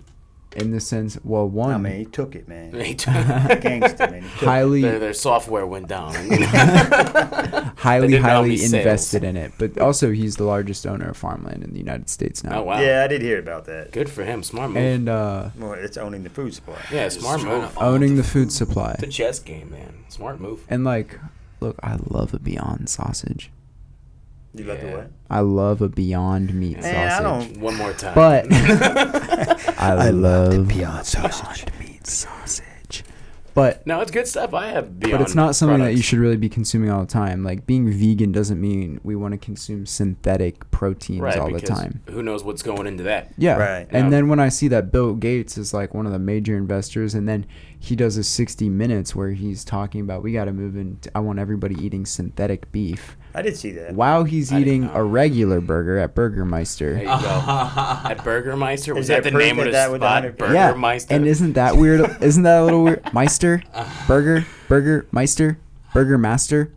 In the sense, well, one, I mean, he took it, man. They Gangster, man. He took it. highly, their software went down. highly, didn't know how highly many sales. invested in it. But also, he's the largest owner of farmland in the United States now. Oh, wow. Yeah, I did hear about that. Good for him. Smart move. And Well, it's owning the food supply. yeah, smart move. owning the food supply. It's a chess game, man. Smart move. And like, look, I love a Beyond sausage. You love the Yeah. what? I love a Beyond Meat Man, I sausage. don't. One more time. But I love Beyond sausage. Meat sausage. But No, it's good stuff. I have Beyond but it's not something that you products. should really be consuming all the time. Like, being vegan doesn't mean we want to consume synthetic proteins right, all the because time. who knows what's going into that? Yeah. Right. And Yeah. then when I see that Bill Gates is like one of the major investors, and then he does a 60 minutes where he's talking about, we got to move in. I want everybody eating synthetic beef. I did see that. While he's I didn't eating know. a regular burger at Burgermeister. There you go. At Burgermeister? Was Is that that the proof name of that the that was spot? 100%? Burgermeister? And isn't that weird? Isn't that a little weird? Meister? Burgermeister? Burgermaster?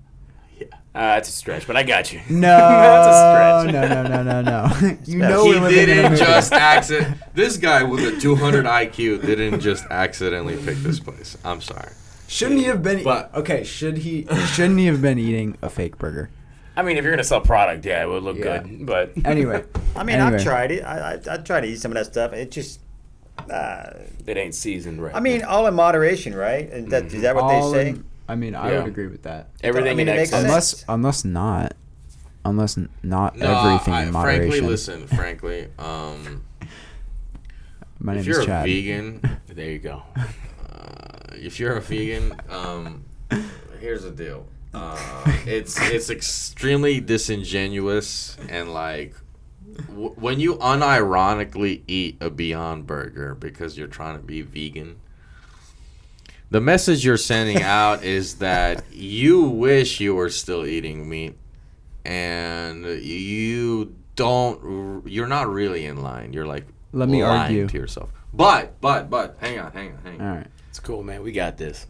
That's a stretch, but I got you. No. That's a stretch. No. You know He we're living in a didn't movie. just accident. This guy with a 200 IQ didn't just accidentally pick this place. I'm sorry. Shouldn't he have been? But- okay, shouldn't he have been eating a fake burger? I mean, if you're going to sell product, yeah, it would look Yeah. good. But Anyway, I mean, I've tried it. I tried to eat some of that stuff. It just. it ain't seasoned right. I mean, all in moderation, right? And that, is that what all they say? in- I mean, I Yeah. would agree with that. everything I mean, in it makes excess. sense. Unless not No, everything in moderation. frankly, My name if is you're a Chad. vegan, There you go. if you're a vegan, here's the deal. It's extremely disingenuous and like when you unironically eat a Beyond Burger because you're trying to be vegan. The message you're sending out is that you wish you were still eating meat, and you're not really in line. You're like Let me lying argue. to yourself. But hang on. All right. It's cool, man. We got this.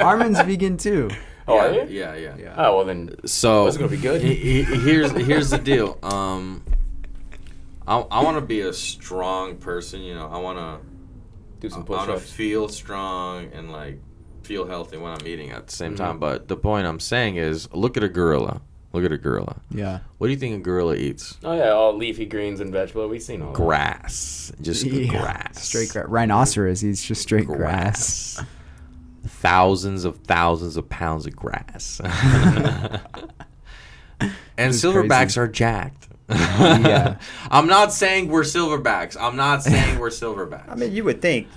Armin's vegan too. Oh, are you? Yeah. Oh, well then. So It's gonna be good. Here's the deal. I want to be a strong person. You know, I want to Do some I want to push-ups. feel strong and like feel healthy when I'm eating at the same time. But the point I'm saying is, look at a gorilla. Yeah. What do you think a gorilla eats? Oh yeah, all leafy greens and vegetables. We've seen all that. Grass, just grass. Straight grass. Rhinoceros eats just straight grass. Thousands of pounds of grass. And This is silverbacks crazy. are jacked. Yeah. I'm not saying we're silverbacks. I mean, you would think,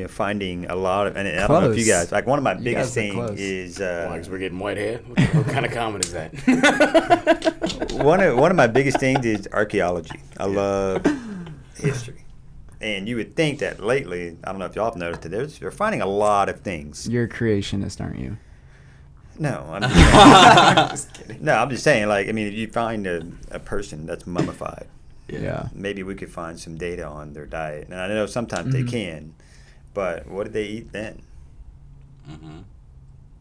finding a lot of, and I don't know if you Close. guys, like one of my You biggest guys are things close. is, Why, 'cause we're getting white hair? What kind of comment is that? one of my biggest things is archaeology. I love history. And you would think that lately, I don't know if y'all have noticed that they're finding a lot of things. You're a creationist, aren't you? No, I'm just saying. No, I'm just saying, like, I mean, if you find a person that's mummified, Yeah. maybe we could find some data on their diet. And I know sometimes they can, but what did they eat then? Mm-hmm.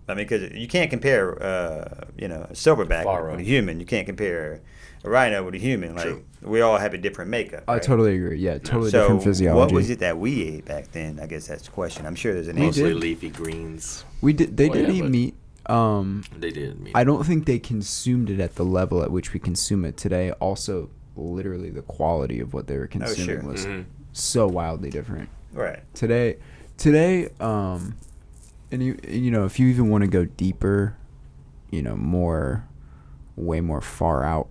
I mean, because you can't compare, a silverback Far with right. a human. You can't compare a rhino with a human. Like, True. we all have a different makeup. I right? totally agree. Yeah, totally So, different physiology. what was it that we ate back then? I guess that's the question. I'm sure there's an We answer. Mostly did. leafy greens. We did. They Oh, did yeah, eat but- meat. They did. Meat. I don't think they consumed it at the level at which we consume it today. Also, literally, the quality of what they were consuming sure. was Mhm. so wildly different. Right. Today, and if you even want to go deeper, way more far out,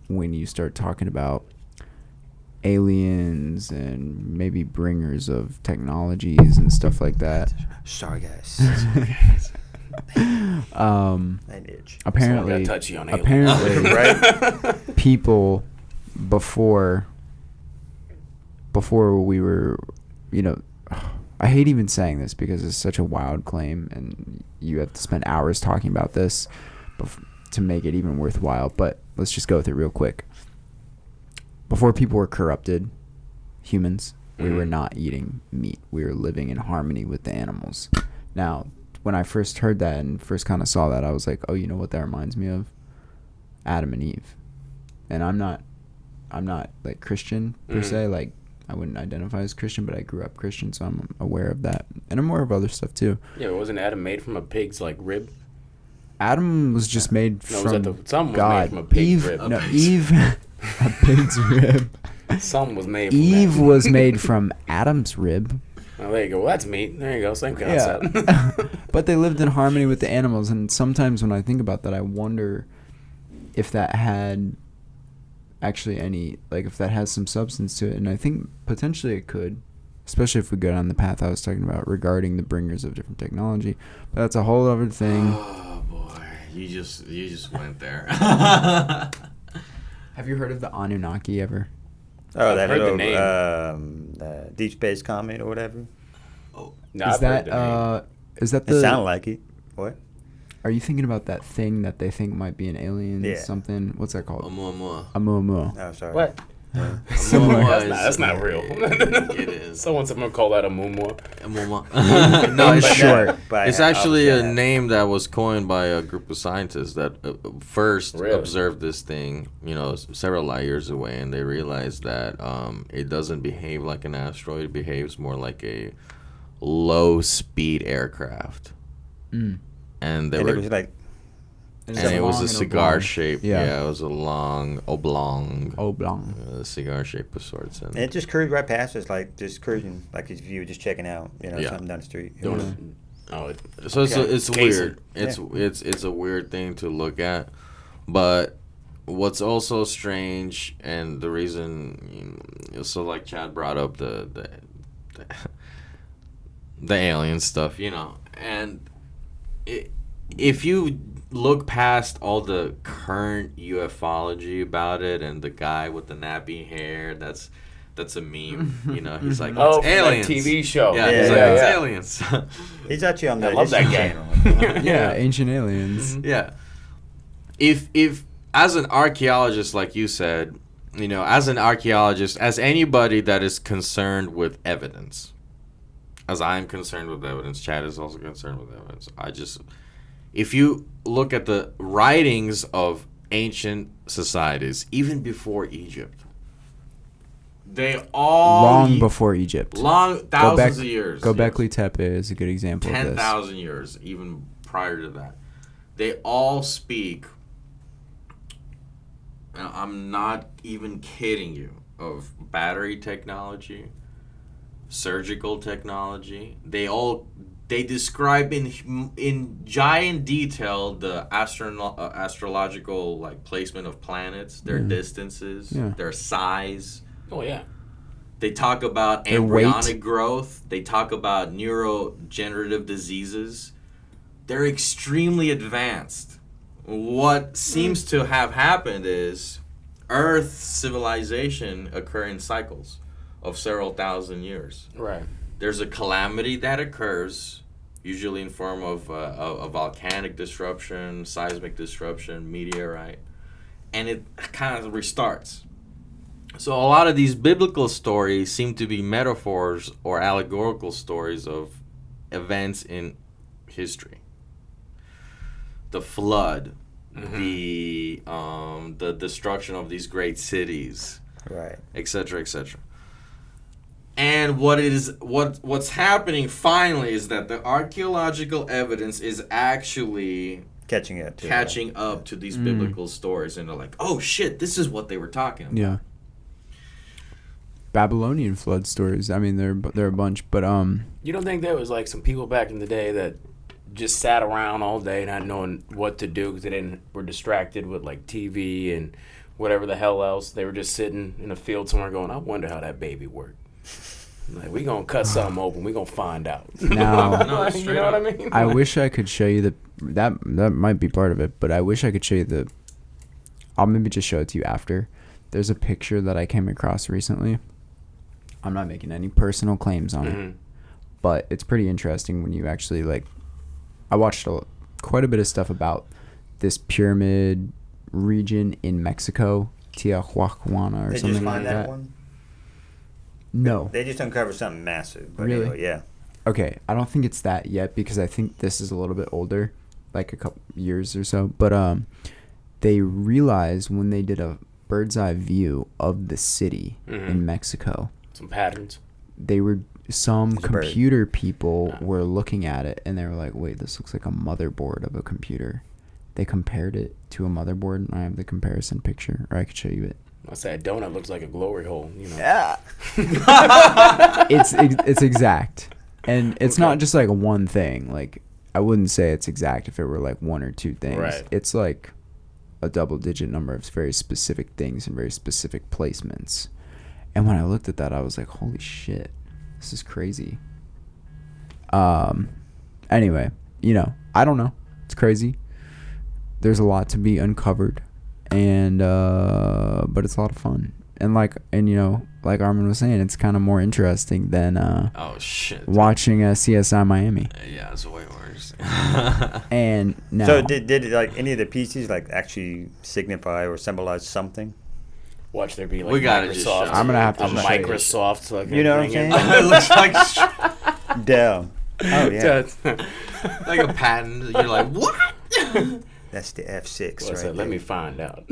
when you start talking about aliens and maybe bringers of technologies and stuff like that. Sorry, guys. That itch. Apparently, Someone got touchy on aliens. apparently, Right? people before we were, I hate even saying this because it's such a wild claim and you have to spend hours talking about this to make it even worthwhile, but let's just go with it real quick. Before people were corrupted humans, we were not eating meat. We were living in harmony with the animals. Now, when I first heard that and first kind of saw that, I was like, oh, you know what that reminds me of? Adam and Eve. And I'm not like Christian per se, like I wouldn't identify as Christian, but I grew up Christian, so I'm aware of that. And I'm aware of other stuff too. Yeah, but wasn't Adam made from a pig's like rib? Adam was just made No, from some was made God. from a pig's Eve, rib. no, Eve, a pig's rib. Some was made from Eve that. was made from Adam's rib. Oh, there you go. Well, that's meat. There you go. Same Yeah. concept. But they lived in harmony with the animals, and sometimes when I think about that, I wonder if that had actually if that has some substance to it. And I think potentially it could, especially if we go down the path I was talking about regarding the bringers of different technology. But that's a whole other thing. Oh boy, you just went there. Have you heard of the Anunnaki ever? Oh, I've that heard the little name. Deep Space Comet or whatever. No, Is I've that heard the name. is that It the? sounded like it. What? Are you thinking about that thing that they think might be an alien? Yeah. Something. What's that called? Oumuamua. Amuamua. Oh, sorry. What? Similar. That's not real. It is. Someone call that a muumua. Oumuamua. No, it's short. But It's I- actually a yeah. name that was coined by a group of scientists that first Really? observed this thing, several light years away, and they realized that it doesn't behave like an asteroid. It behaves more like a low-speed aircraft. Mm. And they And were, it was like, and it was a long and cigar oblong. shape. Yeah. Yeah, it was a long oblong, Oblong. cigar shape of sorts. And and it just cruised right past us, like just cruising, like if you were just checking out, Yeah. something down the street. So it's Casey. weird. It's a weird thing to look at, but what's also strange, and the reason, so like Chad brought up the alien stuff, and if you look past all the current ufology about it, and the guy with the nappy hair, that's a meme. He's like, oh, it's aliens. That TV show. Yeah, Yeah, he's like, yeah. it's aliens. He's actually on the I love that History guy. Channel. Yeah, Ancient Aliens. Yeah. If as an archaeologist, like you said, as an archaeologist, as anybody that is concerned with evidence, as I'm concerned with evidence, Chad is also concerned with evidence. If you look at the writings of ancient societies, even before Egypt, they all Long before Egypt. thousands of years. Göbekli Tepe is a good example of this. 10,000 years, even prior to that. They all speak, and I'm not even kidding you, of battery technology, surgical technology. They describe in giant detail the astrological placement of planets, their distances, their size. Oh, yeah. They talk about Their embryonic weight. growth. They talk about neurodegenerative diseases. They're extremely advanced. What seems to have happened is Earth civilization occur in cycles of several thousand years. Right. There's a calamity that occurs, usually in form of a volcanic disruption, seismic disruption, meteorite, and it kind of restarts. So a lot of these biblical stories seem to be metaphors or allegorical stories of events in history. The flood, the destruction of these great cities, Right. etc., etc. And what's happening finally is that the archaeological evidence is actually Catching up to these biblical stories, and they're like, oh shit, this is what they were talking about. Yeah. Babylonian flood stories. I mean, they're a bunch, but You don't think there was some people back in the day that just sat around all day not knowing what to do because they were distracted with TV and whatever the hell else? They were just sitting in a field somewhere going, I wonder how that baby worked. We gonna cut something open. We gonna find out. Now, No, you know what I mean? I wish I could show you that might be part of it, but I wish I could show you I'll maybe just show it to you after. There's a picture that I came across recently. I'm not making any personal claims on it, but it's pretty interesting when you actually I watched quite a bit of stuff about this pyramid region in Mexico, Tiahuanahuana or They something just find like that that. one? No. They just uncovered something massive. But Really? anyway, yeah. Okay, I don't think it's that yet because I think this is a little bit older, like a couple years or so. But they realized when they did a bird's eye view of the city in Mexico, Some patterns. some There's a bird. computer people were looking at it and they were like, wait, this looks like a motherboard of a computer. They compared it to a motherboard, and I have the comparison picture, or I could show you it. I say a donut looks like a glory hole. Yeah. It's exact, and it's not just one thing. I wouldn't say it's exact if it were one or two things. Right. It's a double-digit number of very specific things and very specific placements. And when I looked at that, I was like, holy shit, this is crazy. Anyway, I don't know. It's crazy. There's a lot to be uncovered, and but it's a lot of fun. And like Armin was saying, it's kind of more interesting than Oh shit. watching CSI Miami. Yeah, it's way worse. And now, So did any of the pieces actually signify or symbolize something? Watch there be We gotta just Microsoft. show I'm gonna have to a just show you. Microsoft. You know what I'm saying? It looks like Damn. Oh yeah. like a patent. You're like, what? That's the F6 right there. Let me find out.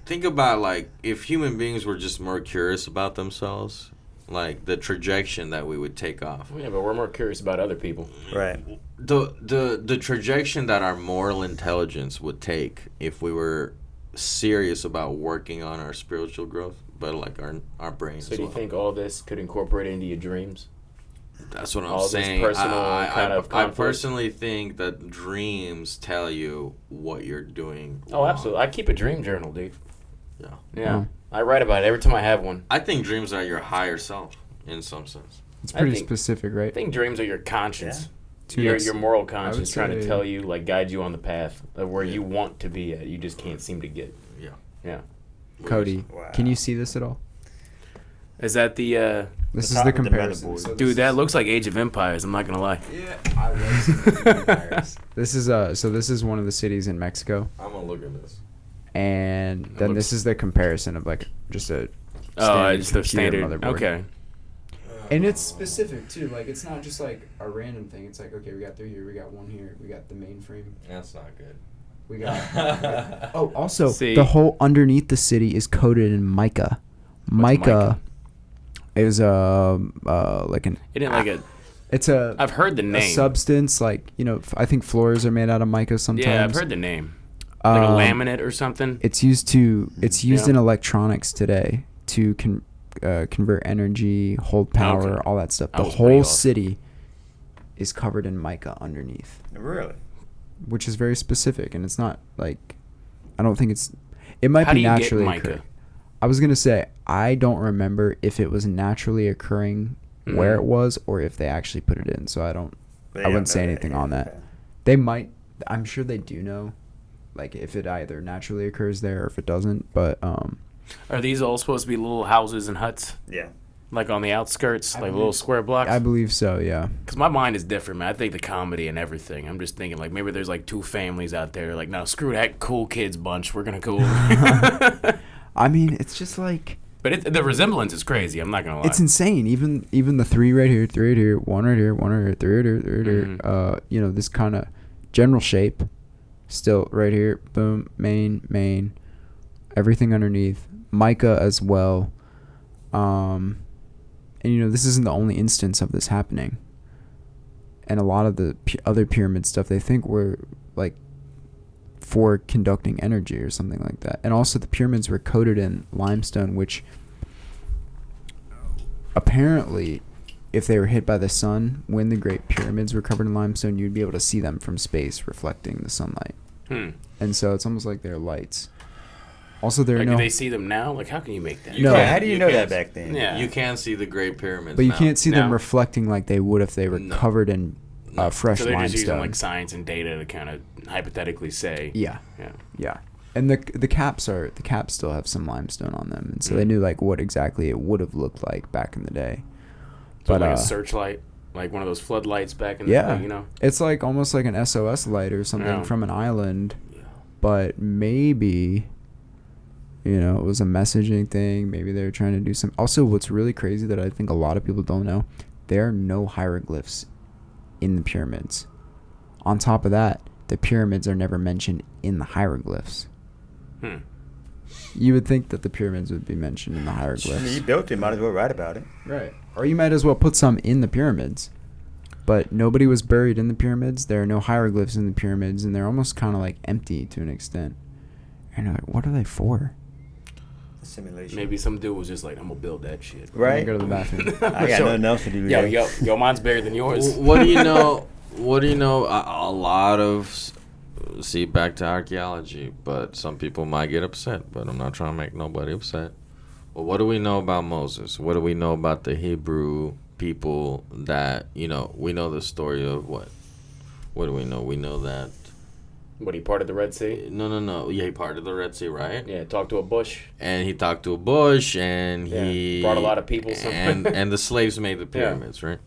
Think about if human beings were just more curious about themselves, the trajectory that we would take off. Yeah, but we're more curious about other people. Right. The trajectory that our moral intelligence would take if we were serious about working on our spiritual growth, but our brains. So as do you well. think all this could incorporate into your dreams? That's what I'm all this saying. personal kind of I conflict? personally think that dreams tell you what you're doing. Oh, wrong. absolutely. I keep a dream journal, dude. Yeah. Yeah. Oh. I write about it every time I have one. I think dreams are your higher self in some sense. It's I pretty think- specific, right? I think dreams are your conscience. To Your moral would conscience trying to say- tell you, like, guide you on the path of where Yeah. you want to be at. You just can't seem to get. Yeah. Yeah. Cody, Wow. can you see this at all? Is that the This The is top the of the comparison. motherboard. So this dude? is- That looks like Age of Empires. I'm not gonna lie. Yeah, I love some Empires. This is so this is one of the cities in Mexico, I'm gonna look at this. and then looks- this is the comparison of like just a Oh, it's the computer standard. motherboard. Okay. And it's specific too. Like it's not just like a random thing. It's like okay, we got 3 here, we got 1 here, we got the mainframe, That's not good. we got. Oh, also See? the whole underneath the city is coated in mica. mica? Is like an. It didn't like it. It's a. I've heard the a name. substance like I think floors are made out of mica sometimes. Yeah, I've heard the name. Like a laminate or something. It's used Yeah. in electronics today to convert energy, hold power, Okay. all that stuff. That The was pretty whole awesome. city is covered in mica underneath, Really? which is very specific, and it's not like I don't think it might How be do you get naturally mica? occurring. I was gonna say I don't remember if it was naturally occurring where it was or if they actually put it in. So I wouldn't say anything on that. Okay. They might. I'm sure they do know, like if it either naturally occurs there or if it doesn't. But Are these all supposed to be little houses and huts, Yeah. like on the outskirts, I like believe- little square blocks? I believe so. Yeah. Because my mind is different, man. I think the comedy and everything. I'm just thinking, like, maybe there's, like, 2 families out there. Like, no, screw that cool kids bunch. We're going to go over. I mean, it's just like But the resemblance is crazy. I'm not going to lie. it's insane. Even the 3 right here, 3 right here, 1 right here, 1 right here, 3 right here, 3 right here. Mhm. This kind of general shape, still right here. Boom, main, everything underneath. Mica as well. And this isn't the only instance of this happening. And a lot of the other pyramid stuff they think were like for conducting energy or something like that. And also the pyramids were coated in limestone, which apparently if they were hit by the sun, when the Great Pyramids were covered in limestone, you'd be able to see them from space reflecting the sunlight. And so it's almost like they're lights. Also, there are Like, no... do they see them now? Like, how can you make that? No. Yeah, how do you know can't- that back then? Yeah. You can see the Great Pyramids. But you now. can't see them No. reflecting like they would if they were No. covered in fresh So they're just using, limestone. like, science and data to kind of hypothetically say. Yeah, Yeah. yeah. And the caps still have some limestone on them, and so they knew like what exactly it would have looked like back in the day. So But like a searchlight, like one of those floodlights back in the yeah, day, it's like almost like an SOS light or something Yeah. from an island, but maybe it was a messaging thing. Maybe they were trying to do some. Also, what's really crazy that I think a lot of people don't know, there are no hieroglyphs in the pyramids. On top of that, the pyramids are never mentioned in the hieroglyphs. You would think that the pyramids would be mentioned in the I mean, hieroglyphs. you built it, might as well write about it. Right. Or you might as well put some in the pyramids. But nobody was buried in the pyramids. There are no hieroglyphs in the pyramids, and they're almost kind of like empty to an extent. And you're like, what are they for? A simulation. Maybe some dude was just like, I'm gonna build that shit. Right? Go to the bathroom. I got nothing else to do today. Yo, mine's bigger than yours. What do you know? What do you know? A lot of see back to archaeology, but some people might get upset. But I'm not trying to make nobody upset. Well, what do we know about Moses? What do we know about the Hebrew people? That we know the story of what? What do we know? We know that. What, he parted the Red Sea? No. Yeah, he parted the Red Sea, right? Yeah, talked to a bush. And he talked to a bush, and he brought a lot of people. and the slaves made the pyramids, right?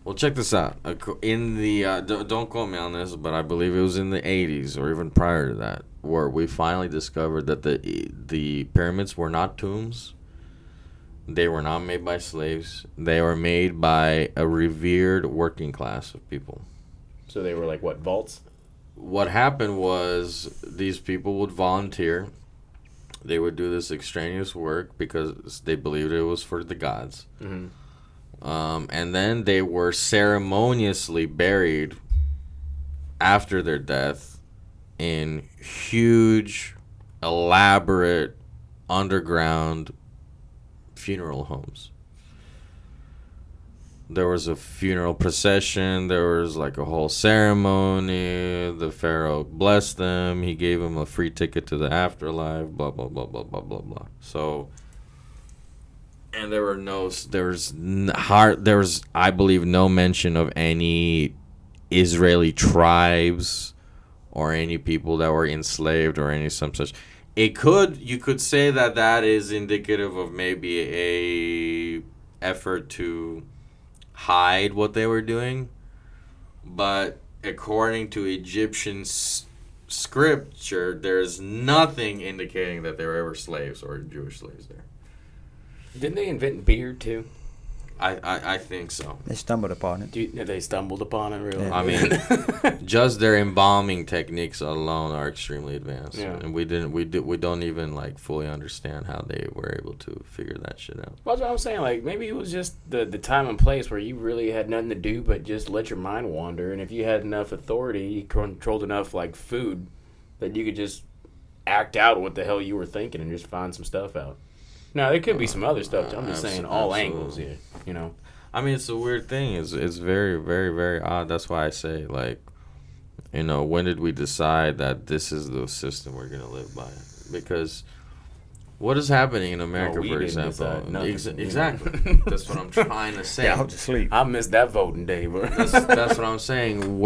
Well, check this out. In the don't quote me on this, but I believe it was in the 80s or even prior to that, where we finally discovered that the pyramids were not tombs. They were not made by slaves. They were made by a revered working class of people. So they were like, what, vaults? What happened was these people would volunteer. They would do this extraneous work because they believed it was for the gods. Mm-hmm. And then they were ceremoniously buried after their death in huge, elaborate, underground funeral homes. there was a funeral procession. There was like a whole ceremony. The pharaoh blessed them. He gave him a free ticket to the afterlife. Blah blah blah blah blah blah blah. So, and there was I believe no mention of any Israeli tribes or any people that were enslaved or any some such. You could say that is indicative of maybe a effort to hide what they were doing, but according to Egyptian scripture, there's nothing indicating that there were ever slaves or Jewish slaves there. Didn't they invent beer too? I think so. They stumbled upon it. They stumbled upon it, really. Yeah. I mean, just their embalming techniques alone are extremely advanced, Yeah. and we don't even like fully understand how they were able to figure that shit out. Well, that's what I'm saying. Like, maybe it was just the time and place where you really had nothing to do but just let your mind wander. And if you had enough authority, you controlled enough, like, food, that you could just act out what the hell you were thinking and just find some stuff out. Now, there could be some other stuff, too. I'm just saying all angles here, you know. I mean, it's a weird thing. It's very, very, very odd. That's why I say, like, you know, when did we decide that this is the system we're going to live by? Because what is happening in America, we for didn't example? decide nothing. Exactly. That's what I'm trying to say. Yeah, I was asleep. I missed that voting day, bro. That's what I'm saying.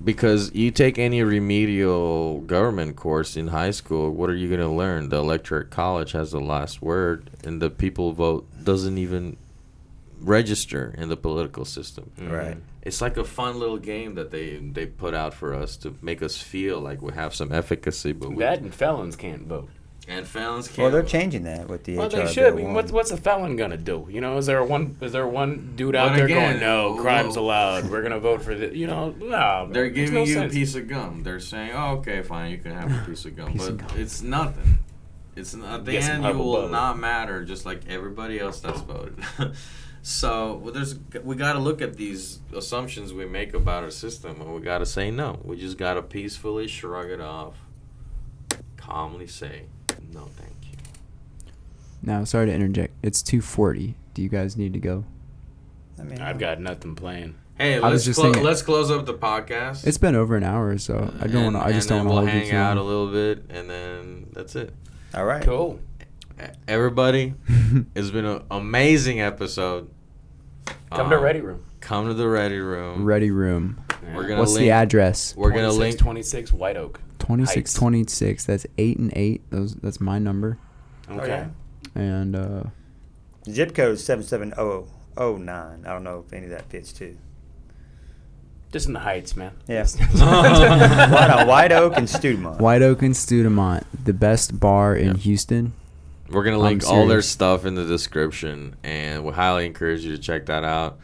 Because you take any remedial government course in high school, what are you going to learn? The electorate college has the last word, and the people vote doesn't even register in the political system. Right. It's like a fun little game that they put out for us to make us feel like we have some efficacy, but That and felons can't vote. and felons can't. Well, they're vote. changing that with the Well, HR they should. I Bill mean, 1. what's a felon gonna do? You know, is there one dude out But there again, going, no, crime's well- allowed. We're gonna vote for this. You know, no. They're makes giving no you sense. a piece of gum. They're saying, "Oh, okay, fine, you can have a piece of gum," Piece of but gum. it's nothing. It's at the Get some end you Hubba will Bubba. not matter, just like everybody else that's voted. So we got to look at these assumptions we make about our system, and we got to say no. We just got to peacefully shrug it off, calmly say no, thank you. Now, sorry to interject. It's 2:40. Do you guys need to go? I mean, I've got nothing planned. Hey, I was let's just thinking- let's close up the podcast. It's been over an hour, so I don't want to. I just don't want to We'll hold you hang out a too long. little bit, and then that's it. all right. Cool. Everybody, it's been an amazing episode. Come to Ready Room. Come to the Ready Room. Ready room. We're gonna What's link. the address? We're gonna link. 26 White Oak. 2626. That's 8 and 8. That's my number. Okay. yeah. And The zip code is 77009. I don't know if any of that fits too. Just in the Heights, man. Yeah. White Oak and Studemont. White Oak and Studemont, the best bar in Yeah. Houston. We're gonna I'm link all their serious. stuff in the description, and we highly encourage you to check that out.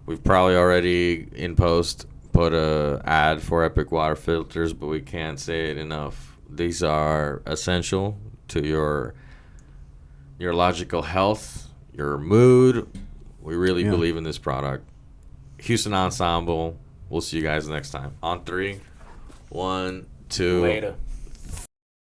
We've probably already in post put a ad for Epic water filters, but we can't say it enough. These are essential to your logical health, your mood. We really Yeah. believe in this product. Houston Ensemble. We'll see you guys next time. On 3, 1, 2. Later.